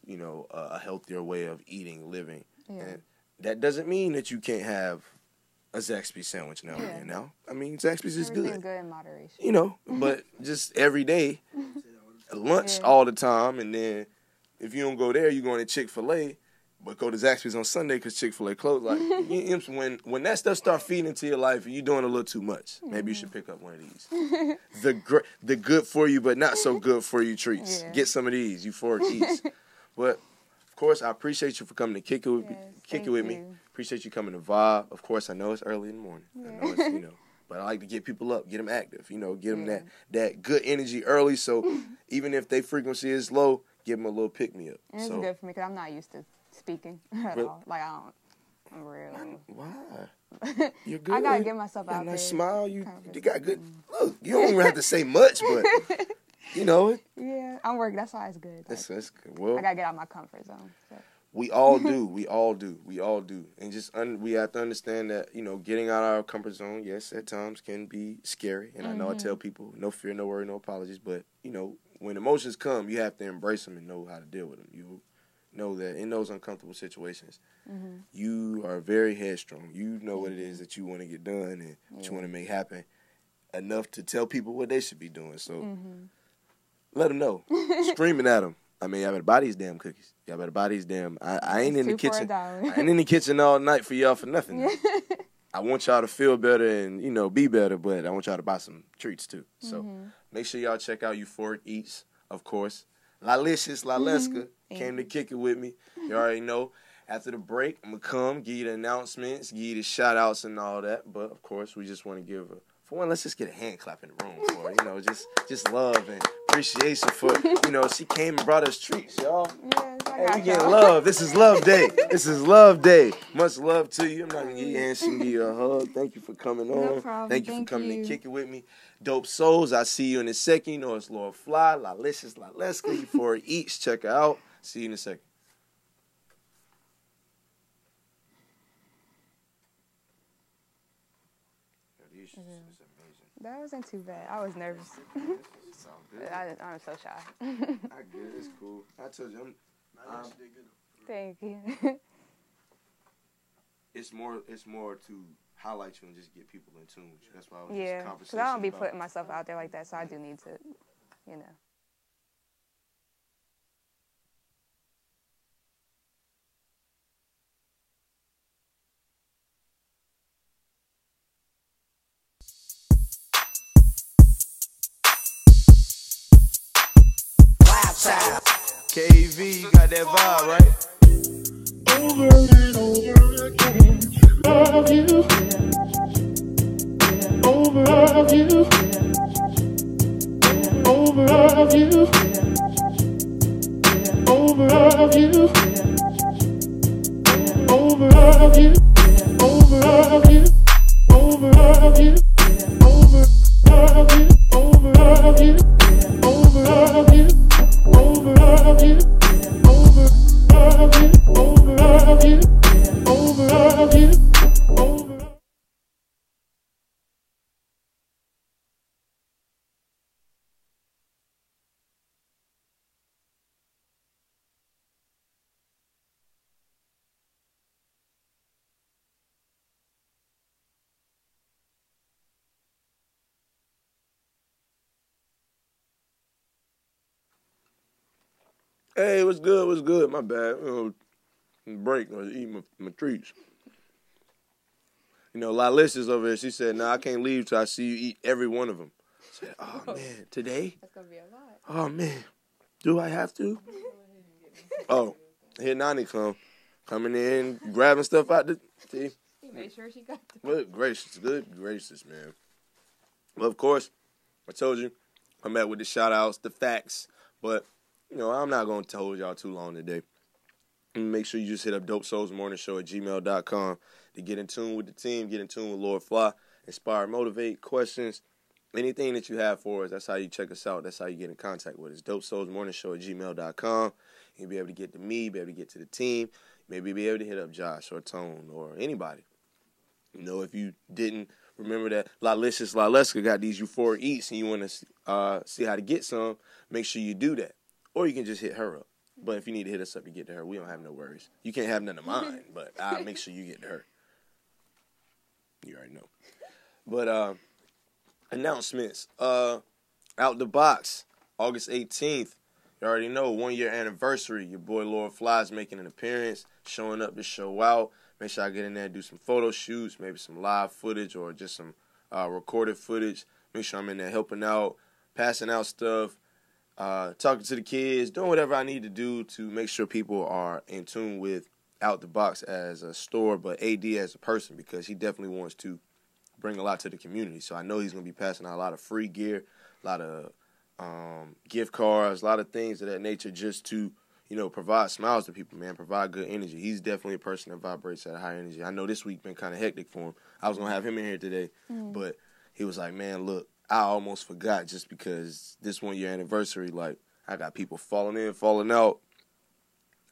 a healthier way of eating, living. Yeah. And that doesn't mean that you can't have a Zaxby's sandwich now and then. Now, I mean, Zaxby's is good. Everything good in moderation. But just every day, lunch all the time, and then if you don't go there, you're going to Chick-fil-A, but go to Zaxby's on Sunday because Chick-fil-A closed. Like, when that stuff start feeding into your life and you're doing a little too much, maybe you should pick up one of these. The good for you but not so good for you treats. Yeah. Get some of these Euphoric Eats. But of course, I appreciate you for coming to kick it with me. Appreciate you coming to vibe. Of course, I know it's early in the morning. Yeah. I know it's but I like to get people up, get them active. Get them that good energy early. So even if their frequency is low, give them a little pick me up. And it's good for me because I'm not used to speaking at Really? all. Like, I'm real. Why? You're good. I gotta get myself You got out a there. nice smile. You Confidence. got good. Look, you don't even have to say much, but you know it. Yeah, I'm working. That's why it's good. That's good. I Well, gotta get out of my comfort zone. So. we all do. We all do. We all do. And just we have to understand that, getting out of our comfort zone, yes, at times can be scary. And I know I tell people, no fear, no worry, no apologies. But, when emotions come, you have to embrace them and know how to deal with them. You know that in those uncomfortable situations, you are very headstrong. You know what it is that you want to get done and what you want to make happen enough to tell people what they should be doing. So let them know. Screaming at them. I mean, y'all better buy these damn cookies. Y'all better buy these damn. I ain't in the kitchen. I ain't in the kitchen all night for y'all for nothing. I want y'all to feel better and be better, but I want y'all to buy some treats too. So make sure y'all check out Euphoric Eats, of course. Lalicious Laleska came to kick it with me. You already know. After the break, I'm gonna come give you the announcements, give you the shout outs and all that. But of course, we just want to give for one, let's just get a hand clap in the room for her. Just love and appreciation for, she came and brought us treats, y'all. Yes, I Hey, got we getting y'all. love. This is love day. This is love day. Much love to you. I'm not going to get your hand. She can give you a hug. Thank you for coming on. No problem. Thank you for Thank coming you. and kicking with me. Dope Souls, I see you in a second. It's Lord Phly, Lalicious Laleska, Euphoric Eats. Check her out. See you in a second. These is amazing. That wasn't too bad. I was nervous. It's all good. I'm so shy. I get it. It's cool. I told you, Thank you. it's more to highlight you and just get people in tune with you. That's why I was Yeah, just because conversation I don't be about putting myself out there like that, so I do need to, KV, you got that vibe, right? Over and over again, love you. Over you. Over you. Over you. Over you. Over you. Over you. Over you. Over you. Over you. Over you. Hey, what's good? What's good? My bad. Break. I was eating my treats. Lalicious over here, she said, I can't leave till I see you eat every one of them. I said, oh, man, today? That's going to be a lot. Oh, man. Do I have to? Oh, here Nani coming in, grabbing stuff out the... See? He made sure she got the... Good gracious, man. Well, of course, I told you, I'm back with the shout-outs, the facts, but, I'm not going to hold y'all too long today. Make sure you just hit up dopesoulsmorningshow@gmail.com to get in tune with the team, get in tune with Lord Phly, inspire, motivate, questions, anything that you have for us. That's how you check us out. That's how you get in contact with us. dopesoulsmorningshow@gmail.com. You'll be able to get to me, be able to get to the team, maybe be able to hit up Josh or Tone or anybody. If you didn't remember that Lalicious Laleska got these Euphoric Eats and you want to see how to get some, make sure you do that. Or you can just hit her up. But if you need to hit us up to get to her, we don't have no worries. You can't have none of mine, but I'll make sure you get to her. You already know. But announcements. Out the box, August 18th. You already know, 1 year anniversary. Your boy Lord Phly is making an appearance, showing up to show out. Make sure I get in there and do some photo shoots, maybe some live footage or just some recorded footage. Make sure I'm in there helping out, passing out stuff. Talking to the kids, doing whatever I need to do to make sure people are in tune with Out the Box as a store, but AD as a person, because he definitely wants to bring a lot to the community. So I know he's going to be passing out a lot of free gear, a lot of gift cards, a lot of things of that nature just to, provide smiles to people, man. Provide good energy. He's definitely a person that vibrates at a high energy. I know this week been kind of hectic for him. I was going to have him in here today, but he was like, man, look, I almost forgot just because this 1 year anniversary, like, I got people falling in, falling out.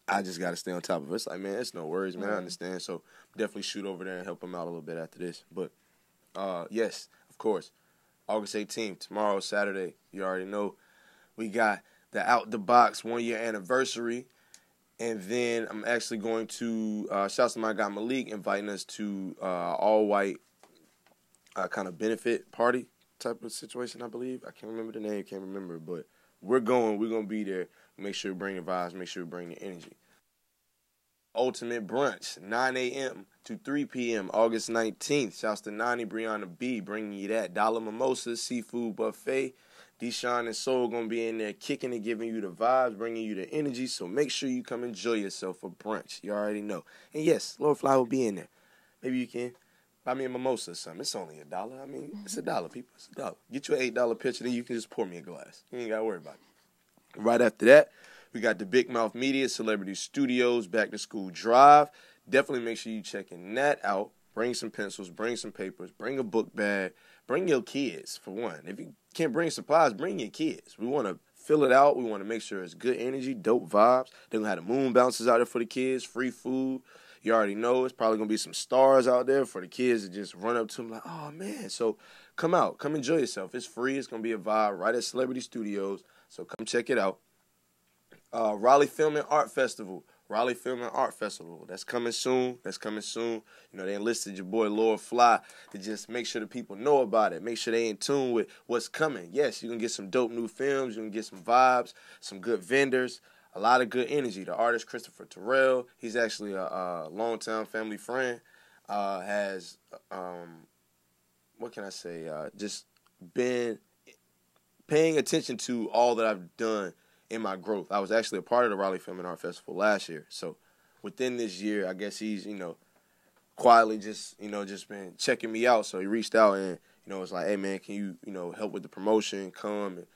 I just got to stay on top of it. It's like, man, it's no worries, man. I understand. So definitely shoot over there and help him out a little bit after this. But, yes, of course, August 18th, tomorrow, Saturday, you already know, we got the Out the Box 1 year anniversary. And then I'm actually going to, shouts to my guy Malik, inviting us to all-white kind of benefit party type of situation, I believe. I can't remember the name, can't remember, but we're going to be there. Make sure we bring the vibes, make sure we bring the energy. Ultimate Brunch, 9 a.m. to 3 p.m., August 19th. Shouts to Nani, Brianna B, bringing you that. Dollar Mimosas, Seafood Buffet. Deshaun and Soul going to be in there kicking and giving you the vibes, bringing you the energy. So make sure you come enjoy yourself for brunch. You already know. And yes, Lord Phly will be in there. Maybe you can buy me a mimosa or something. It's only $1. I mean, it's $1, people. It's $1. Get you an $8 pitcher, then you can just pour me a glass. You ain't got to worry about it. Right after that, we got the Big Mouth Media, Celebrity Studios, Back to School Drive. Definitely make sure you checking that out. Bring some pencils, bring some papers, bring a book bag, bring your kids, for one. If you can't bring supplies, bring your kids. We want to fill it out. We want to make sure it's good energy, dope vibes. They're going to have the moon bounces out there for the kids, free food. You already know it's probably going to be some stars out there for the kids to just run up to them like, oh, man. So come out. Come enjoy yourself. It's free. It's going to be a vibe right at Celebrity Studios. So come check it out. Raleigh Film and Art Festival. Raleigh Film and Art Festival. That's coming soon. They enlisted your boy Lord Phly to just make sure the people know about it. Make sure they in tune with what's coming. Yes, you're going to get some dope new films. You're going to get some vibes, some good vendors, a lot of good energy. The artist Christopher Terrell, he's actually a longtime family friend, has, just been paying attention to all that I've done in my growth. I was actually a part of the Raleigh Film and Art Festival last year. So within this year, I guess he's, quietly just been checking me out. So he reached out and, was like, hey, man, can you, help with the promotion, come and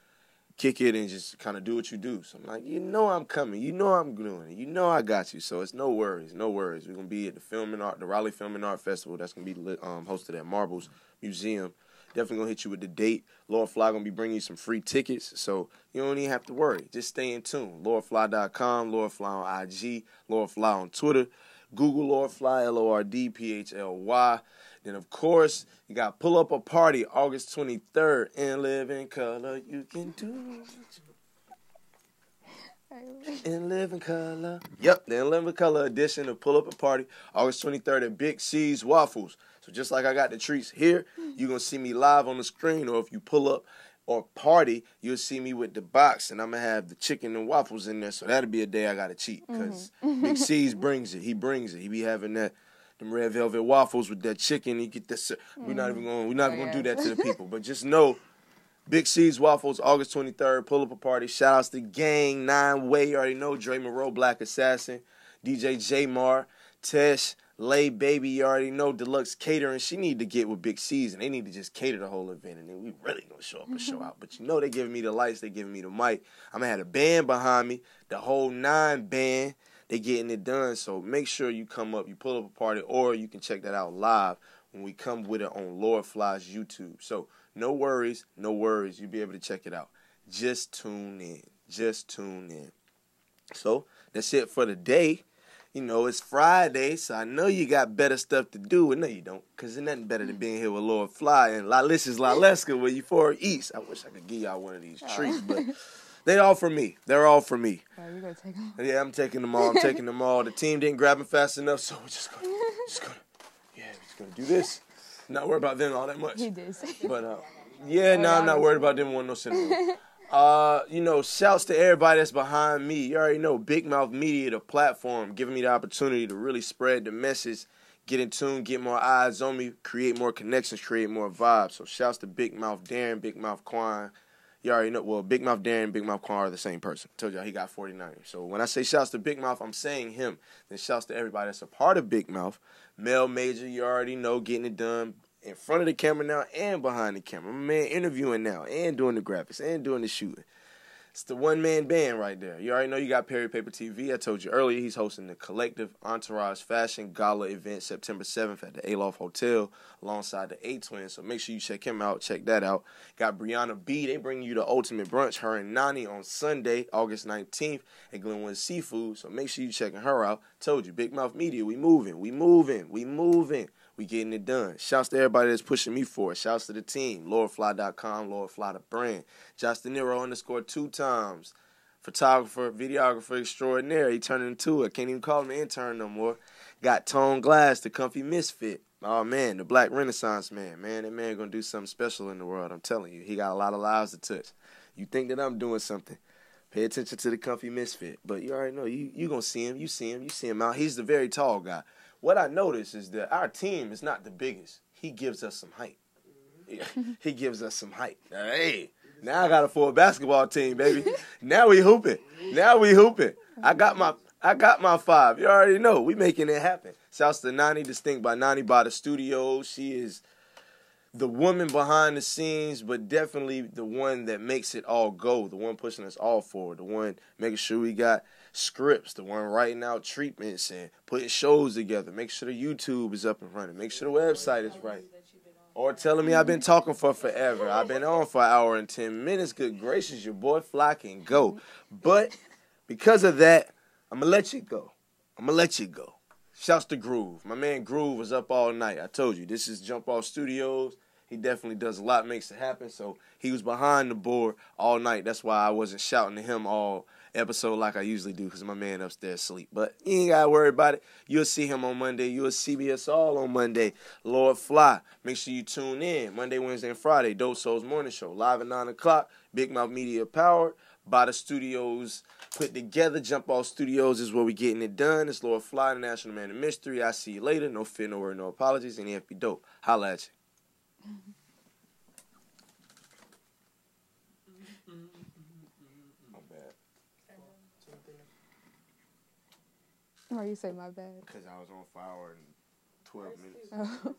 kick it and just kind of do what you do. So I'm like, I'm coming. I'm doing it. I got you. So it's no worries. We're going to be at the Raleigh Film and Art Festival. That's going to be hosted at Marbles Museum. Definitely going to hit you with the date. Lord Phly going to be bringing you some free tickets, so you don't even have to worry. Just stay in tune. LordPhly.com, Lord Phly on IG, Lord Phly on Twitter. Google Lord Phly, LORDPHLY. Then, of course, you got Pull Up a Party August 23rd. And live in color, you can do In Living Color. Yep, the In Living Color edition of Pull Up a Party, August 23rd at Big C's Waffles. So just like I got the treats here, you're going to see me live on the screen, or if you pull up or party, you'll see me with the box, and I'm going to have the chicken and waffles in there. So that'll be a day I got to cheat, because Big C's brings it. He brings it. He be having them red velvet waffles with that chicken. You get that. We're not even going to do that to the people, but just know, Big C's Waffles, August 23rd, Pull Up a Party. Shout outs to Gang, 9-Way, you already know, Dre Moreau, Black Assassin, DJ J Mar, Tesh, Lay Baby, you already know, Deluxe Catering. She need to get with Big C's, and they need to just cater the whole event, and then we really going to show up and show out. But they giving me the lights, they giving me the mic. I'm going to have a band behind me, the whole 9 band. They getting it done, so make sure you come up, you pull up a party, or you can check that out live when we come with it on Lord Phly's YouTube. So no worries. You'll be able to check it out. Just tune in. So that's it for the day. It's Friday, so I know you got better stuff to do. And no, you don't, because there's nothing better than being here with Lord Phly and Lalicious Laleska where you for East. I wish I could give y'all one of these treats, but they're all for me. They're going to take them? Yeah, I'm taking them all. The team didn't grab them fast enough, so we're just going to do this. Not worried about them all that much. He did say. But, I'm not worried about them wanting no cinnamon. Shouts to everybody that's behind me. You already know, Big Mouth Media, the platform, giving me the opportunity to really spread the message, get in tune, get more eyes on me, create more connections, create more vibes. So shouts to Big Mouth Darren, Big Mouth Quan. You already know, well, Big Mouth Darren and Big Mouth Quan are the same person. I told y'all he got 49. So when I say shouts to Big Mouth, I'm saying him. Then shouts to everybody that's a part of Big Mouth. Mel Major, you already know, getting it done in front of the camera now and behind the camera. My man interviewing now and doing the graphics and doing the shooting. It's the one-man band right there. You already know you got Perry Paper TV. I told you earlier he's hosting the Collective Entourage Fashion Gala event September 7th at the Aloft Hotel alongside the A-Twins. So make sure you check him out. Check that out. Got Brianna B. They bring you the ultimate brunch, her and Nani, on Sunday, August 19th at Glenwood Seafood. So make sure you checking her out. Told you, Big Mouth Media, we moving. We getting it done. Shouts to everybody that's pushing me for it. Shouts to the team. LordFly.com, LordFly the brand. Josh De Niro _2 times. Photographer, videographer extraordinaire. He turned into it. Can't even call him an intern no more. Got Tone Glass, the comfy misfit. Oh, man, the Black Renaissance man. Man, that man going to do something special in the world. I'm telling you. He got a lot of lives to touch. You think that I'm doing something. Pay attention to the comfy misfit. But you already know. You going to see him. You see him out. He's the very tall guy. What I noticed is that our team is not the biggest. He gives us some height. Yeah, he gives us some height. Hey, now I got a full basketball team, baby. Now we hooping. I got my 5. You already know. We making it happen. Shouts to Nnani, Distinct by Nnani by the studio. She is the woman behind the scenes, but definitely the one that makes it all go, the one pushing us all forward, the one making sure we got scripts, the one writing out treatments and putting shows together, make sure the YouTube is up and running, make sure the website is right. Or telling me I've been talking for forever. I've been on for an hour and 10 minutes. Good gracious, your boy Phly can go. But because of that, I'm going to let you go. Shouts to Groove. My man Groove was up all night. I told you, this is Jump Off Studios. He definitely does a lot, makes it happen. So he was behind the board all night. That's why I wasn't shouting to him all episode like I usually do, because my man upstairs asleep. But you ain't got to worry about it. You'll see him on Monday. You'll see us all on Monday. Lord Phly. Make sure you tune in. Monday, Wednesday, and Friday. Dope Souls Morning Show. Live at 9 o'clock. Big Mouth Media powered. By the studios put together. Jump Off Studios is where we getting it done. It's Lord Phly, the National Man of Mystery. I see you later. No fear, no word, no apologies. And EFP dope. Holla at you. My bad. Why you say my bad? Because I was on for an hour and 12 minutes. Oh.